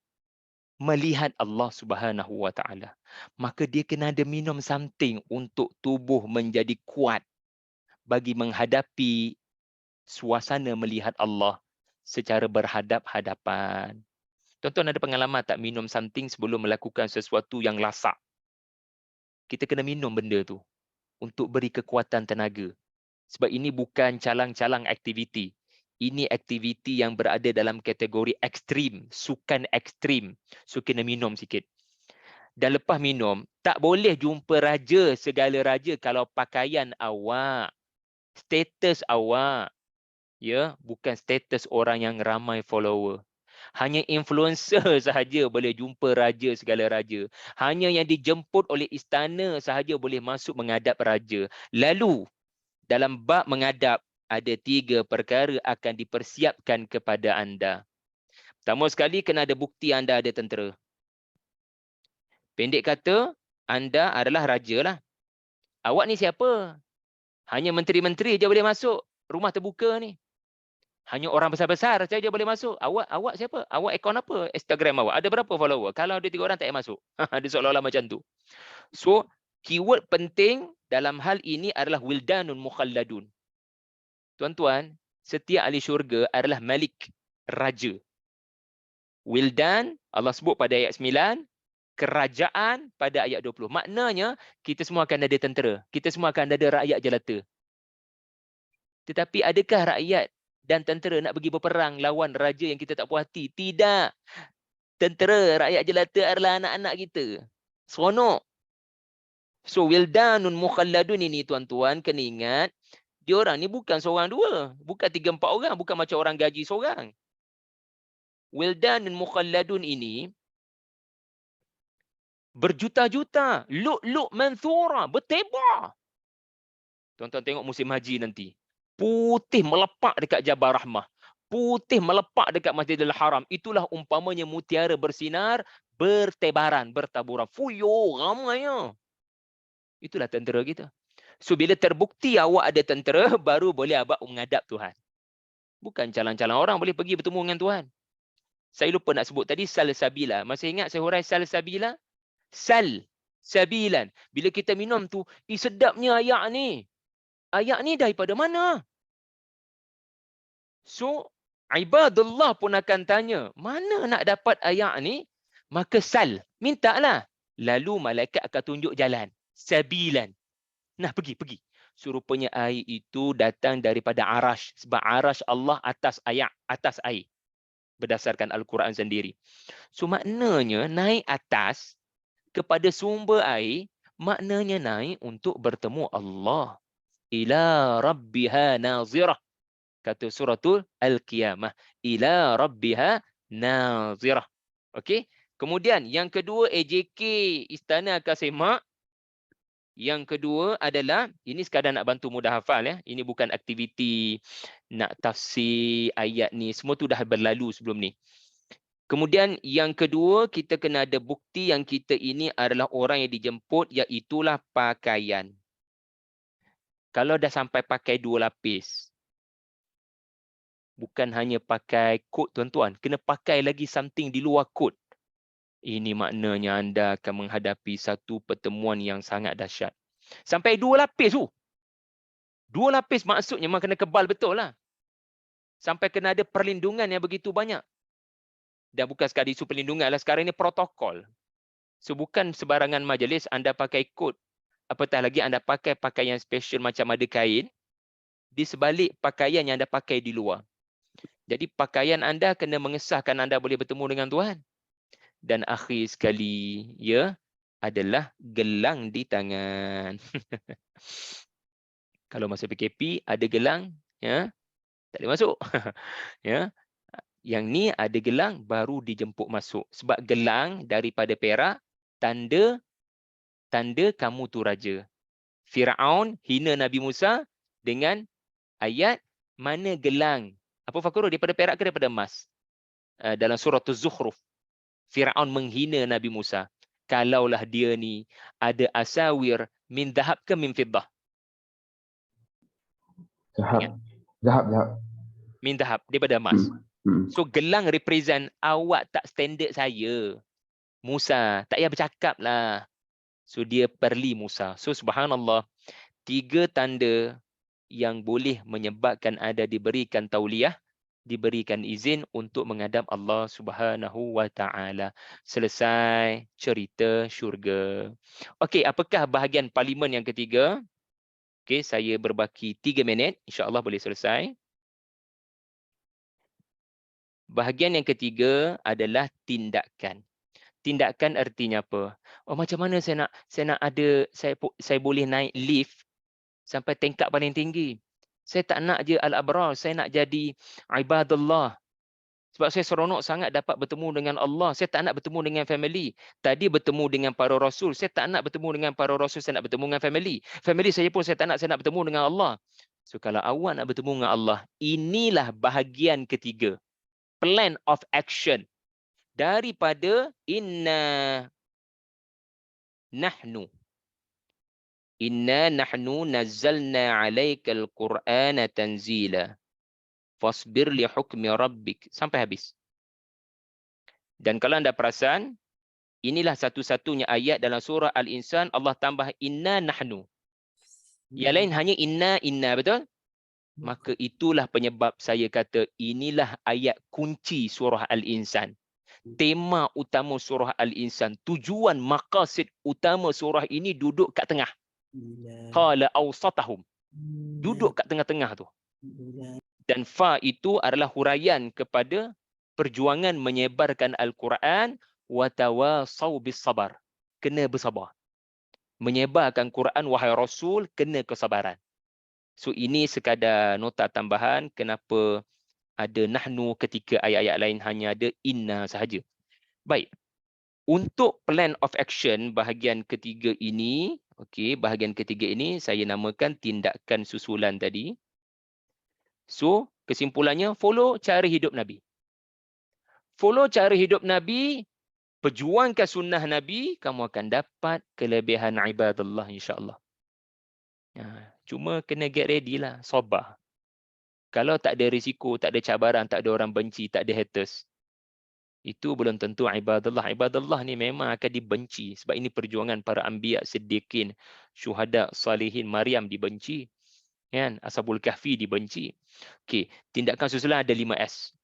melihat Allah Subhanahu wa Ta'ala. Maka dia kena ada minum something untuk tubuh menjadi kuat bagi menghadapi suasana melihat Allah secara berhadap-hadapan. Tuan-tuan ada pengalaman tak minum something sebelum melakukan sesuatu yang lasak? Kita kena minum benda tu untuk beri kekuatan tenaga. Sebab ini bukan calang-calang aktiviti. Ini aktiviti yang berada dalam kategori ekstrim, sukan ekstrim. So kena minum sikit. Dan lepas minum, tak boleh jumpa raja segala raja kalau pakaian awak, status awak, ya, bukan status orang yang ramai follower. Hanya influencer sahaja boleh jumpa raja segala raja. Hanya yang dijemput oleh istana sahaja boleh masuk menghadap raja. Lalu dalam bab menghadap, ada 3 perkara akan dipersiapkan kepada anda. Pertama sekali, kena ada bukti anda ada tentera. Pendek kata, anda adalah raja lah. Awak ni siapa? Hanya menteri-menteri je boleh masuk. Rumah terbuka ni. Hanya orang besar-besar saja boleh masuk. Awak siapa? Awak akaun apa? Instagram awak. Ada berapa follower? Kalau ada 3 orang tak payah masuk. Dia seolah-olah macam tu. So, keyword penting dalam hal ini adalah wildanun mukhalladun. Tuan-tuan, setiap ahli syurga adalah malik, raja. Wildan, Allah sebut pada ayat 9, kerajaan pada ayat 20. Maknanya, kita semua akan ada tentera. Kita semua akan ada rakyat jelata. Tetapi adakah rakyat dan tentera nak pergi berperang lawan raja yang kita tak puas hati? Tidak. Tentera, rakyat jelata adalah anak-anak kita. Seronok. So, wildanun mukhalladun ini tuan-tuan, kena ingat, diorang ni bukan seorang dua. Bukan 3-4 orang. Bukan macam orang gaji seorang. Wildanun mukhalladun ini berjuta-juta. Luk-luk manthura. Bertebar. Tuan-tuan tengok musim haji nanti. Putih melepak dekat Jabal Rahmah. Putih melepak dekat Masjidil Haram. Itulah umpamanya mutiara bersinar, bertebaran, bertaburan. Fuyo, ramainya. Itulah tentera kita. So, bila terbukti awak ada tentera, baru boleh abang menghadap Tuhan. Bukan calang-calang orang boleh pergi bertemu dengan Tuhan. Saya lupa nak sebut tadi, salsabila. Masih ingat saya hurai salsabila? Sabilan. Bila kita minum tu, sedapnya ayak ni. Ayak ni daripada mana? So, ibadullah pun akan tanya, mana nak dapat ayak ni? Maka mintalah. Lalu malaikat akan tunjuk jalan. Sabilan. Nah, pergi. So, rupanya air itu datang daripada arash. Sebab arash Allah atas air. Berdasarkan Al-Quran sendiri. So, maknanya naik atas kepada sumber air, maknanya naik untuk bertemu Allah. Ila rabbiha nazirah. Kata suratul Al-Qiyamah. Ila rabbiha nazirah. Okey. Kemudian yang kedua, AJK Istana Akal Semak. Yang kedua adalah, ini sekadar nak bantu mudah hafal ya. Ini bukan aktiviti nak tafsir ayat ni. Semua tu dah berlalu sebelum ni. Kemudian yang kedua, kita kena ada bukti yang kita ini adalah orang yang dijemput, iaitulah pakaian. Kalau dah sampai pakai 2 lapis, bukan hanya pakai kot tuan-tuan, kena pakai lagi something di luar kot. Ini maknanya anda akan menghadapi satu pertemuan yang sangat dahsyat. Sampai 2 lapis tu. 2 lapis maksudnya memang kena kebal betul lah. Sampai kena ada perlindungan yang begitu banyak. Dan bukan sekadar isu perlindungan lah, sekarang ini protokol. So, bukan sebarangan majlis anda pakai kot. Apatah lagi anda pakai pakaian special macam ada kain di sebalik pakaian yang anda pakai di luar. Jadi pakaian anda kena mengesahkan anda boleh bertemu dengan Tuhan. Dan akhir sekali, ya, adalah gelang di tangan. Kalau masa PKP ada gelang, ya, tak boleh masuk. Ya. Yang ni ada gelang baru dijemput masuk. Sebab gelang daripada perak, tanda kamu tu raja. Firaun hina Nabi Musa dengan ayat mana gelang. Apa Fakrul? Daripada perak ke daripada emas? Dalam surah Az-Zukhruf. Firaun menghina Nabi Musa. Kalaulah dia ni ada asawir min dhahab ke min fiddah? Zahab. Min dhahab, daripada emas. So gelang represent awak tak standard saya. Musa, tak payah bercakap lah. So dia perli Musa. So subhanallah, 3 tanda yang boleh menyebabkan anda diberikan tauliyah, diberikan izin untuk menghadap Allah Subhanahu wa taala. Selesai cerita syurga. Okey, apakah bahagian parlimen yang ketiga? Okey, saya berbaki 3 minit, insya-Allah boleh selesai. Bahagian yang ketiga adalah tindakan. Tindakan artinya apa? Oh, macam mana saya nak ada, saya boleh naik lift sampai tingkat paling tinggi. Saya tak nak je al-abrar, saya nak jadi ibadullah. Sebab saya seronok sangat dapat bertemu dengan Allah. Saya tak nak bertemu dengan family. Tadi bertemu dengan para rasul, saya tak nak bertemu dengan para rasul, saya nak bertemu dengan family. Family saya pun saya tak nak bertemu dengan Allah. So kalau awak nak bertemu dengan Allah, inilah bahagian ketiga. Plan of action. Daripada inna nahnu. Inna nahnu nazzalna alaikal Qur'ana tanzila. Fasbir li hukmi rabbik. Sampai habis. Dan kalau anda perasan, inilah satu-satunya ayat dalam surah Al-Insan Allah tambah inna nahnu. Yang lain hanya inna, betul? Maka itulah penyebab saya kata inilah ayat kunci surah Al-Insan. Tema utama surah Al-Insan. Tujuan maqasid utama surah ini duduk kat tengah. Qala awsatahum. Duduk kat tengah-tengah tu. Dan fa itu adalah huraian kepada perjuangan menyebarkan Al-Quran wa tawasaw bis sabar. Kena bersabar. Menyebarkan Quran wahai Rasul kena kesabaran. So ini sekadar nota tambahan kenapa ada nahnu ketika ayat-ayat lain hanya ada inna sahaja. Baik. Untuk plan of action bahagian ketiga ini, okey, bahagian ketiga ini saya namakan tindakan susulan tadi. So, kesimpulannya follow cara hidup Nabi. Follow cara hidup Nabi, perjuangkan sunnah Nabi, kamu akan dapat kelebihan ibadallah insya-Allah. Cuma kena get ready lah, sabar. Kalau tak ada risiko, tak ada cabaran, tak ada orang benci, tak ada haters, itu belum tentu ibadallah. Ibadallah ni memang akan dibenci. Sebab ini perjuangan para anbiya, siddiqin, syuhada, salihin. Maryam dibenci. Kan? Ashabul Kahfi dibenci. Okey, tindakan susulan ada 5S.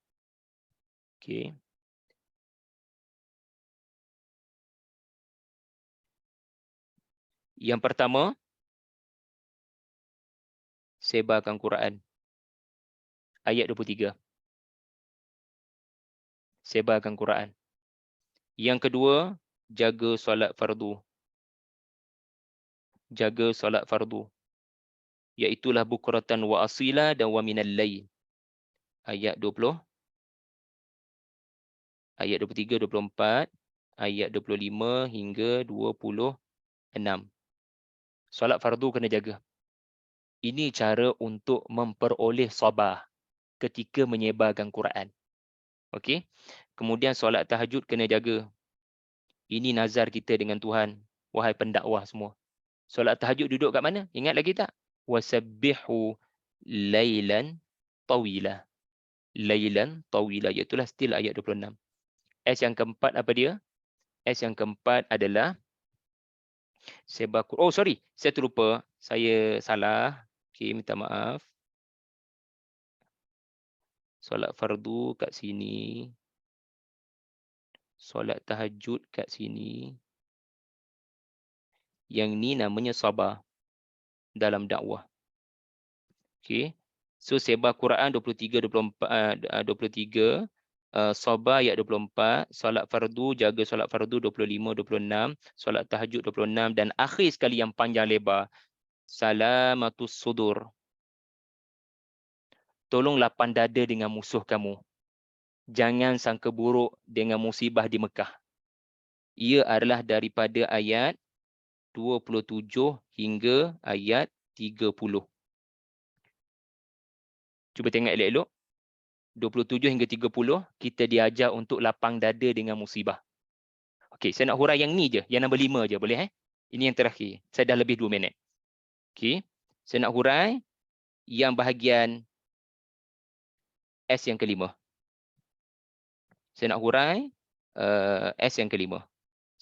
Okey. Yang pertama, sebarkan Quran. Ayat 23. Sebarkan Quran. Yang kedua, jaga solat fardu. Jaga solat fardu. Iaitulah bukratan wa asila dan wa minal layl. Ayat 20. Ayat 23, 24. Ayat 25 hingga 26. Solat fardu kena jaga. Ini cara untuk memperoleh sabar ketika menyebarkan Quran. Okey. Kemudian solat tahajud kena jaga. Ini nazar kita dengan Tuhan. Wahai pendakwah semua. Solat tahajud duduk kat mana? Ingat lagi tak? Wasabbihu lailan tawila. Lailan tawila. Iaitulah still ayat 26. S yang keempat apa dia? S yang keempat adalah sebar Quran. Oh sorry, saya terlupa. Saya salah. Okey, minta maaf. Solat fardu kat sini. Solat tahajud kat sini. Yang ni namanya sabar dalam dakwah. Okey. So sebar Quran 23 24 23, sabar ayat 24, solat fardu, jaga solat fardu 25 26, solat tahajud 26 dan akhir sekali yang panjang lebar, salamatus sudur. Tolong lapang dada dengan musuh kamu. Jangan sangka buruk dengan musibah di Mekah. Ia adalah daripada ayat 27 hingga ayat 30. Cuba tengok elok-elok. 27 hingga 30, kita diajar untuk lapang dada dengan musibah. Okey, saya nak hurai yang ni je, yang nombor 5 je, boleh Ini yang terakhir. Saya dah lebih 2 minit. Okey, saya nak hurai yang bahagian S yang kelima. Saya nak hurai S yang kelima.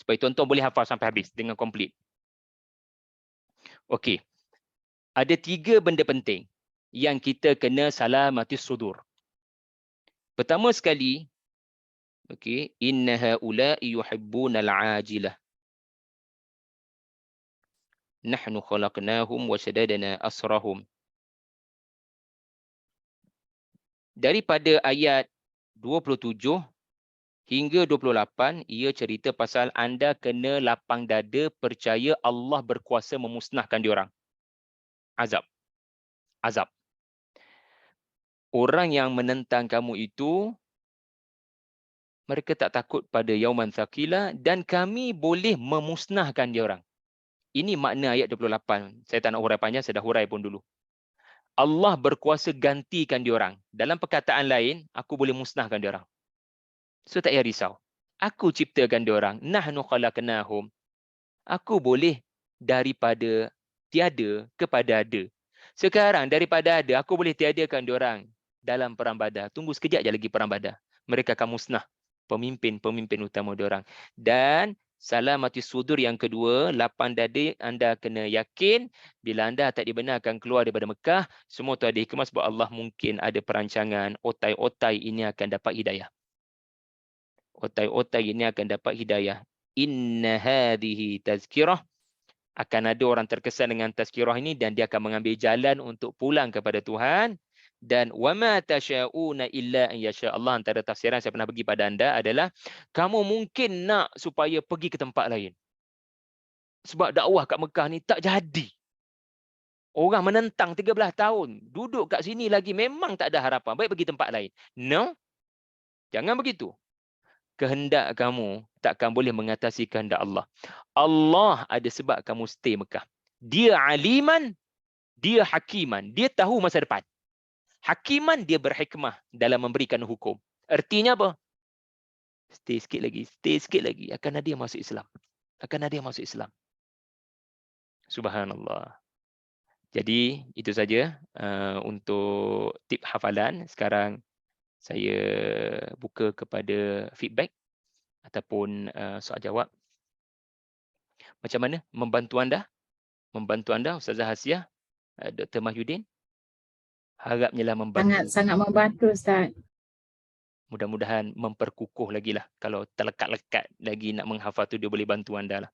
Supaya tuan-tuan boleh hafal sampai habis dengan komplit. Okey. Ada 3 benda penting yang kita kena salamatis sudur. Pertama sekali, okey, inna haula'i yuhibbunal ajilah. Nahnu khalaqnahum wa shaddadna asrahum. Daripada ayat 27 hingga 28, ia cerita pasal anda kena lapang dada percaya Allah berkuasa memusnahkan diorang. Azab. Azab. Orang yang menentang kamu itu, mereka tak takut pada yauman thaqila dan kami boleh memusnahkan diorang. Ini makna ayat 28. Saya tak nak hurai panjang, saya dah hurai pun dulu. Allah berkuasa gantikan diorang. Dalam perkataan lain, aku boleh musnahkan diorang. So tak payah risau. Aku ciptakan diorang. Nahnu khalaqnahum. Aku boleh daripada tiada kepada ada. Sekarang daripada ada, aku boleh tiadakan diorang dalam perang Badar. Tunggu sekejap je lagi perang Badar. Mereka akan musnah pemimpin-pemimpin utama diorang. Dan salamati sudur yang kedua, lapang dada anda kena yakin bila anda tak dibenarkan keluar daripada Mekah, semua tu ada hikmah sebab Allah mungkin ada perancangan otai-otai ini akan dapat hidayah. Otai-otai ini akan dapat hidayah. Inna hadhihi tazkirah. Akan ada orang terkesan dengan tazkirah ini dan dia akan mengambil jalan untuk pulang kepada Tuhan. Dan wama tasyauna illa an yasha Allah. Antara tafsiran saya pernah bagi pada anda adalah kamu mungkin nak supaya pergi ke tempat lain. Sebab dakwah kat Mekah ni tak jadi. Orang menentang 13 tahun. Duduk kat sini lagi memang tak ada harapan. Baik pergi tempat lain. No. Jangan begitu. Kehendak kamu takkan boleh mengatasi kehendak Allah. Allah ada sebab kamu stay Mekah. Dia aliman, dia hakiman. Dia tahu masa depan. Hakiman, dia berhikmah dalam memberikan hukum. Artinya apa? Stay sikit lagi. Akan ada yang masuk Islam. Subhanallah. Jadi, itu saja untuk tip hafalan. Sekarang saya buka kepada feedback ataupun soal jawab. Macam mana membantu anda? Ustazah Hasiah, Dr. Mahyudin? Harapnya lah membantu. Sangat membantu, Ustaz. Mudah-mudahan memperkukuh lagi lah. Kalau terlekat-lekat lagi nak menghafal tu, dia boleh bantu anda lah.